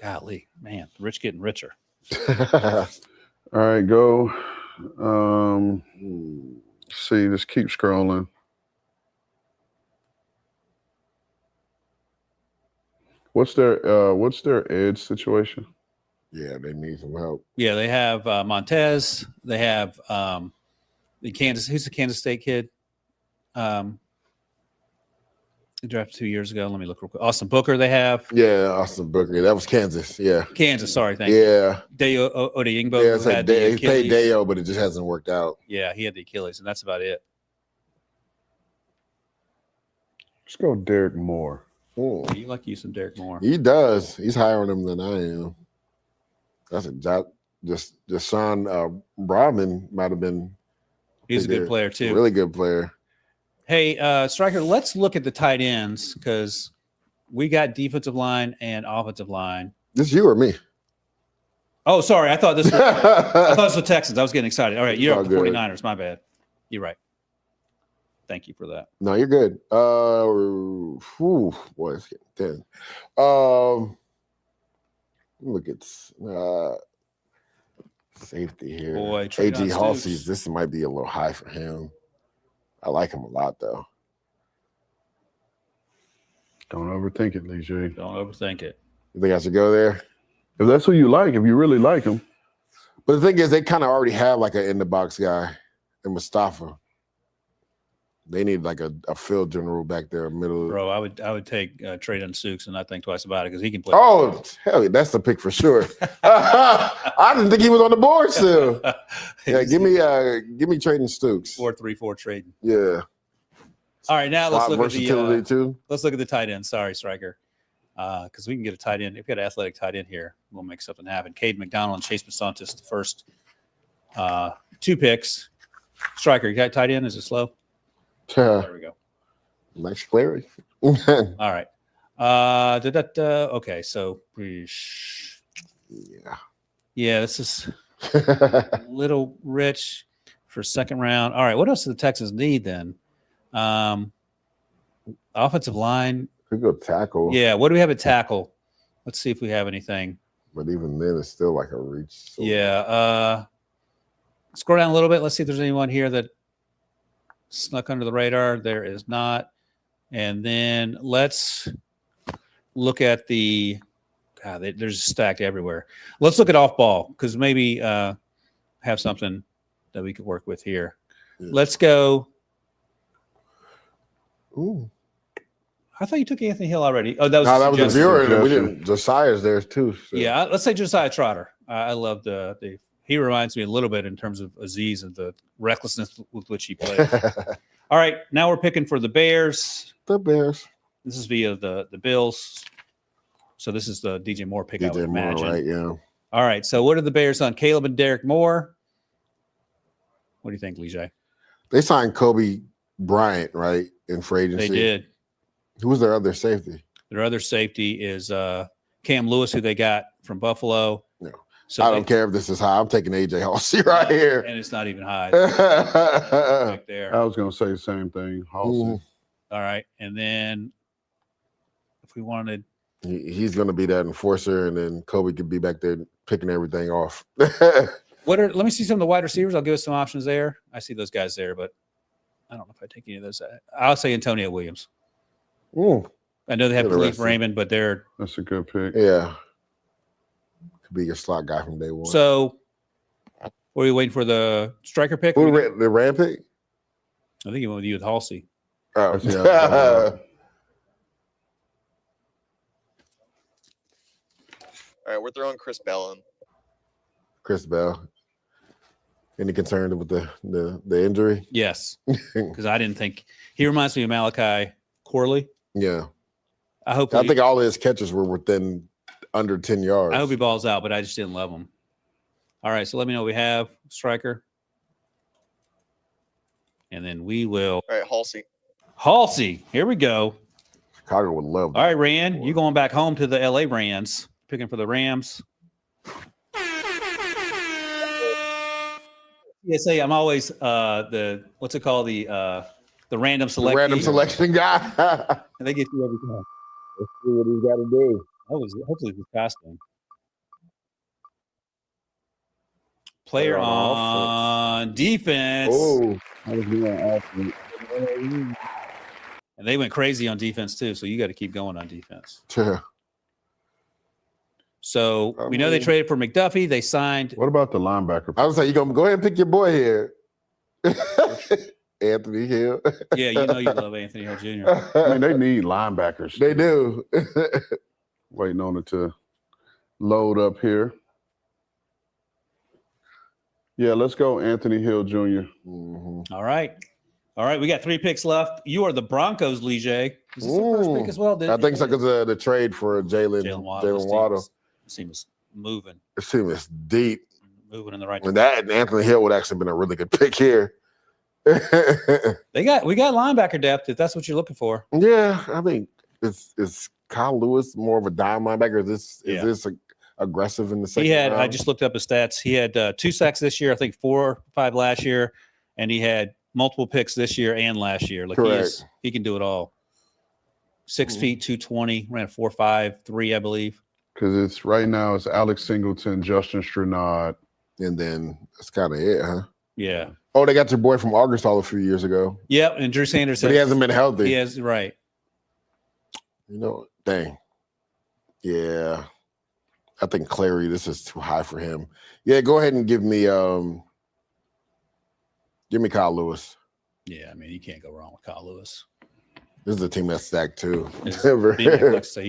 Golly, man, the rich getting richer. All right, go. See, just keep scrolling. What's their edge situation? Yeah, they need some help. Yeah, they have Montez. They have the Kansas. Who's the Kansas State kid? They drafted 2 years ago. Let me look real quick. Austin Booker. They have. Yeah, Austin Booker. That was Kansas. Yeah, Kansas. Sorry, thank you. Yeah, Deo Odeyingbo. yeah. It's like he played Deo, but it just hasn't worked out. Yeah, he had the Achilles, and that's about it. Let's go Derek Moore. You like you some Derek Moore. He does. He's higher on him than I am. That's a job. Just Sean Brahman might have been. He's a good player too. Really good player. Hey, Striker, let's look at the tight ends because we got defensive line and offensive line. This you or me? Oh, sorry. I thought this was the Texans. I was getting excited. All right, you're up the 49ers. My bad. You're right. Thank you for that. No, you're good. Boy, it's getting thin. Look at safety here. Boy, A.G. Halsey's. This might be a little high for him. I like him a lot, though. Don't overthink it, Leger. Don't overthink it. You think I should go there? If that's who you like, if you really like him. But the thing is, they kind of already have like an in-the-box guy in Mustafa. They need like a field general back there, middle. Bro, I would take Traydon Sukes and not think twice about it because he can play. Oh, hell, that's the pick for sure. I didn't think he was on the board still. Yeah, give me Traydon Stukes. 4-3-4 trading. Yeah. All right, now let's look at the too. Let's look at the tight end. Sorry, Striker, because we can get a tight end. If we got an athletic tight end here, we'll make something happen. Cade McDonald and Chase Besantis, the first 2 picks. Striker, you got tight end? Is it slow? There we go. Nice clarity. All right. Okay, so yeah, this is a little rich for second round. All right, what else do the Texans need then? Offensive line. Could go tackle. Yeah, what do we have at tackle? Let's see if we have anything. But even then, it's still like a reach. So. Yeah. Scroll down a little bit. Let's see if there's anyone here that snuck under the radar. There is not. And then let's look at there's stacked everywhere. Let's look at off ball because maybe have something that we could work with here. Yeah. Let's go. Ooh. I thought you took Anthony Hill already. Oh, that was that was a viewer. We didn't. Josiah's there too. So. Yeah, let's say Josiah Trotter. I love the. He reminds me a little bit in terms of Aziz and the recklessness with which he plays. All right, now we're picking for the Bears. The Bears. This is via the Bills. So this is the DJ Moore pick, I would imagine. Right, yeah. All right, so what are the Bears on? Caleb and Derek Moore. What do you think, Leger? They signed Kobe Bryant, right, in free agency. They did. Who was their other safety? Their other safety is Cam Lewis, who they got from Buffalo. No. So I don't care if this is high. I'm taking AJ Halsey right here. And it's not even high. Right there. I was going to say the same thing. Halsey. All right. And then if we wanted. He's going to be that enforcer, and then Kobe could be back there picking everything off. Let me see some of the wide receivers. I'll give us some options there. I see those guys there, but I don't know if I take any of those. I'll say Antonio Williams. I know they have Khalif Raymond, but that's a good pick. Yeah. Could be your slot guy from day one. So, were you waiting for the striker pick? The Ram pick? I think he went with you with Halsey. Oh, All right, we're throwing Chris Bell in. Chris Bell. Any concern with the injury? Yes, because I didn't think he reminds me of Malachi Corley. Yeah, I think all his catches were within under 10 yards. I hope he balls out, but I just didn't love him. All right, so let me know what we have, striker, and then we will. All right, Halsey, here we go. Chicago would love that. All right, Rand, you going back home to the LA Rands. picking for the Rams. PSA, I'm always the what's it called, the random select. The random selection guy. And they get you every time. Let's see what he's got to do. Hopefully it's costume. Player on defense. Oh, and they went crazy on defense too. So you got to keep going on defense. yeah. So we know they traded for McDuffie. They signed. What about the linebacker? I was like, you gonna go ahead and pick your boy here, Anthony Hill. Yeah, you know you love Anthony Hill Jr. I mean, they need linebackers. They do. Waiting on it to load up here. Yeah, let's go Anthony Hill Jr. Mm-hmm. All right. We got 3 picks left. You are the Broncos, Leger. Is this the first pick as well? I think so, because the trade for Jalen Waddle. Seems moving. It seems deep. Moving in the right And direction. that Anthony Hill would actually have been a really good pick here. We got linebacker depth if that's what you're looking for. Yeah, I mean, is Kyle Lewis more of a dime linebacker? Is this aggressive in the second round? I just looked up his stats. He had 2 sacks this year, I think 4 or 5 last year, and he had multiple picks this year and last year. Like correct. He can do it all. 6 feet, 220, ran a 4.53, I believe. Because it's right now it's Alex Singleton, Justin Strenard. And then that's kind of it, huh? Yeah. Oh, they got your boy from Arkansas a few years ago. Yep, and Drew Sanders. But he hasn't been healthy. He has, right. You know, dang. Yeah. I think Clary, this is too high for him. Yeah, go ahead and give me Kyle Lewis. Yeah, I mean, you can't go wrong with Kyle Lewis. This is a team that's stacked too. He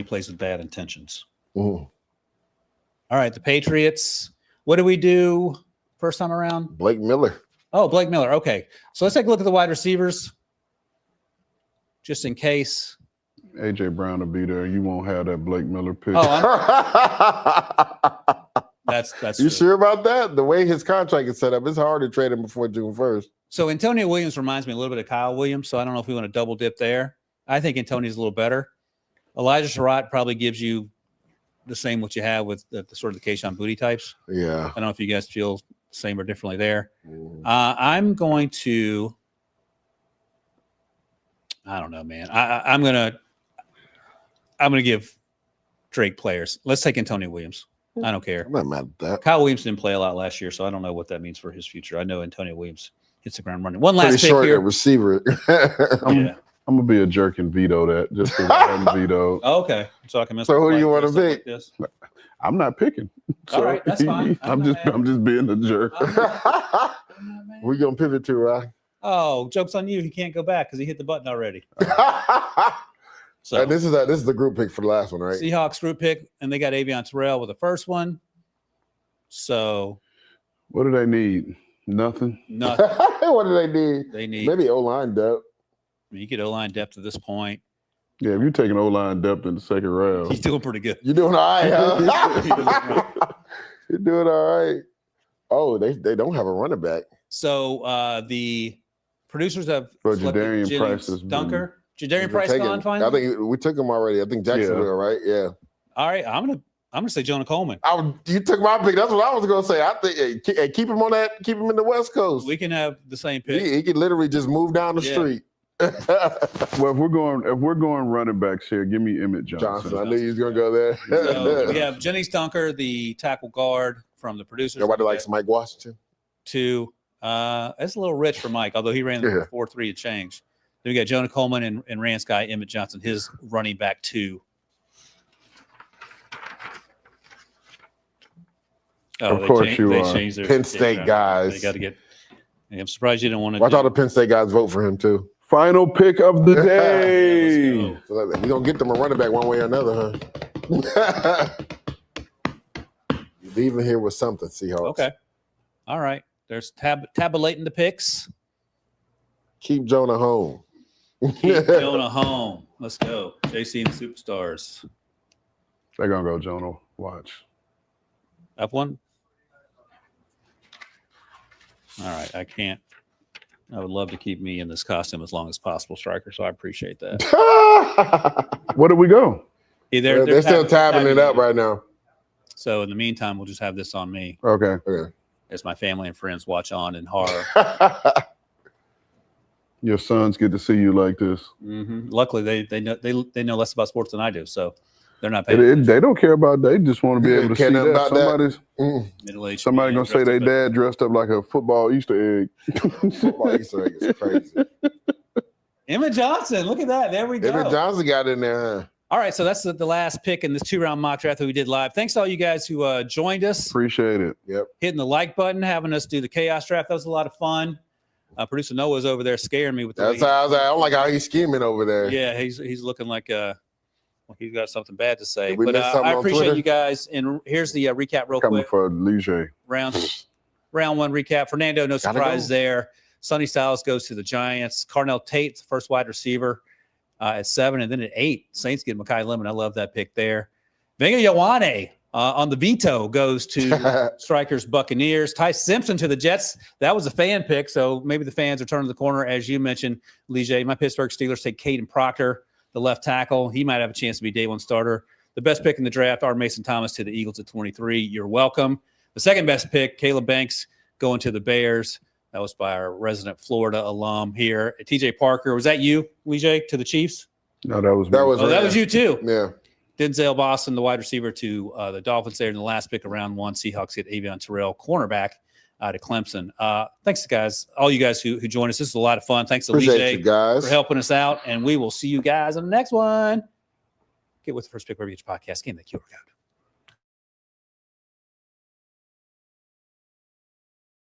plays with bad intentions. Mm-hmm. All right, the Patriots. What do we do first time around? Blake Miller. Oh, Blake Miller. Okay. So let's take a look at the wide receivers just in case. AJ Brown will be there. You won't have that Blake Miller pick. That's you true. sure about that? The way his contract is set up, it's hard to trade him before June 1st. So Antonio Williams reminds me a little bit of Kyle Williams, so I don't know if we want to double dip there. I think Antonio's a little better. Elijah Surratt probably gives you the same what you have with the sort of the Kayshon Boutte types. Yeah. I don't know if you guys feel the same or differently there. Mm. I'm going to – I don't know, man. I'm going to give Drake players. Let's take Antonio Williams. I don't care. I'm not mad at that. Kyle Williams didn't play a lot last year, so I don't know what that means for his future. I know Antonio Williams hits the ground running. One last Pretty pick short here. receiver. I'm gonna be a jerk and veto that just because I haven't vetoed. Oh, okay, so I can miss. So who do you want to pick? Like I'm not picking. So all right, that's fine. I'm just being a jerk. We're gonna pivot to Ryan. Oh, joke's on you. He can't go back because he hit the button already. So this is the group pick for the last one, right? Seahawks group pick, and they got Avion Terrell with the first one. So what do they need? Nothing. What do they need? They need maybe O-line depth. You get O-line depth at this point. Yeah, if you're taking O-line depth in the second round, He's doing pretty good. You're doing all right, huh? You're doing all right. Oh, they don't have a running back. So the producers have Jadarian Price is Dunker. Jadarian Price gone finally? I think we took him already. I think Jacksonville, right? Yeah. All right, I'm gonna say Jonah Coleman. You took my pick. That's what I was gonna say. I think keep him on that. Keep him in the West Coast. We can have the same pick. He can literally just move down the street. Well, if we're going running backs here, give me Emmett Johnson. I knew he was gonna go there. So we have Jennings Dunker, the tackle guard from the producers. Nobody likes Mike Washington. It's a little rich for Mike, although he ran the 4.3 and change. Then we got Jonah Coleman and Rance guy Emmett Johnson, his running back 2. Oh, of course you are. Changed their Penn State guys. They got to get. I'm surprised you didn't want to. Watch all the Penn State guys vote for him too. Final pick of the day. Yeah, so we're gonna get them a running back one way or another, huh? You're leaving here with something, Seahawks. Okay. All right. There's tabulating the picks. Keep Jonah home. Keep Jonah home. Let's go. JC and the Superstars. They're gonna go Jonah. Watch. F1. All right. I can't. I would love to keep me in this costume as long as possible, Striker. So I appreciate that. Where do we go? They're still tabbing it up right now. So in the meantime, we'll just have this on me Okay. as my family and friends watch on in horror. Your sons get to see you like this. Mm-hmm. Luckily, they know less about sports than I do, so they're not paying. They don't care about. They just want to be able to see that. Somebody's gonna say their dad dressed up like a football Easter egg. Football Easter egg is crazy. Emmett Johnson, look at that. There we go. Emmett Johnson got in there. Huh? All right, so that's the last pick in this 2-round mock draft that we did live. Thanks to all you guys who joined us. Appreciate it. Yep. Hitting the like button, having us do the chaos draft. That was a lot of fun. Producer Noah's over there scaring me with the. That's how I was like, I don't like how he's scheming over there. Yeah, he's looking like he's got something bad to say. But I appreciate you guys. And here's the recap real Coming quick. for Leger. Round 1 recap. Fernando, no surprise there. Sonny Styles goes to the Giants. Carnell Tate, the first wide receiver at 7. And then at 8, Saints get Mekhi Lemon. I love that pick there. Vega Ioane on the veto goes to Strikers Buccaneers. Ty Simpson to the Jets. That was a fan pick, so maybe the fans are turning the corner. As you mentioned, Leger, my Pittsburgh Steelers take Caden Proctor, the left tackle. He might have a chance to be day 1 starter. The best pick in the draft, R. Mason Thomas to the Eagles at 23. You're welcome. The second best pick, Caleb Banks going to the Bears. That was by our resident Florida alum here. TJ Parker, was that you, Leger, to the Chiefs? No, that was me. That was you too. Yeah. Denzel Boston, the wide receiver to the Dolphins there in the last pick of round 1. Seahawks get Avion Terrell, cornerback to Clemson. Thanks, guys, all you guys who joined us. This is a lot of fun. Thanks to Leger for helping us out, and we will see you guys on the next one. Get with the first pick wherever you get your podcast. Game the QR code.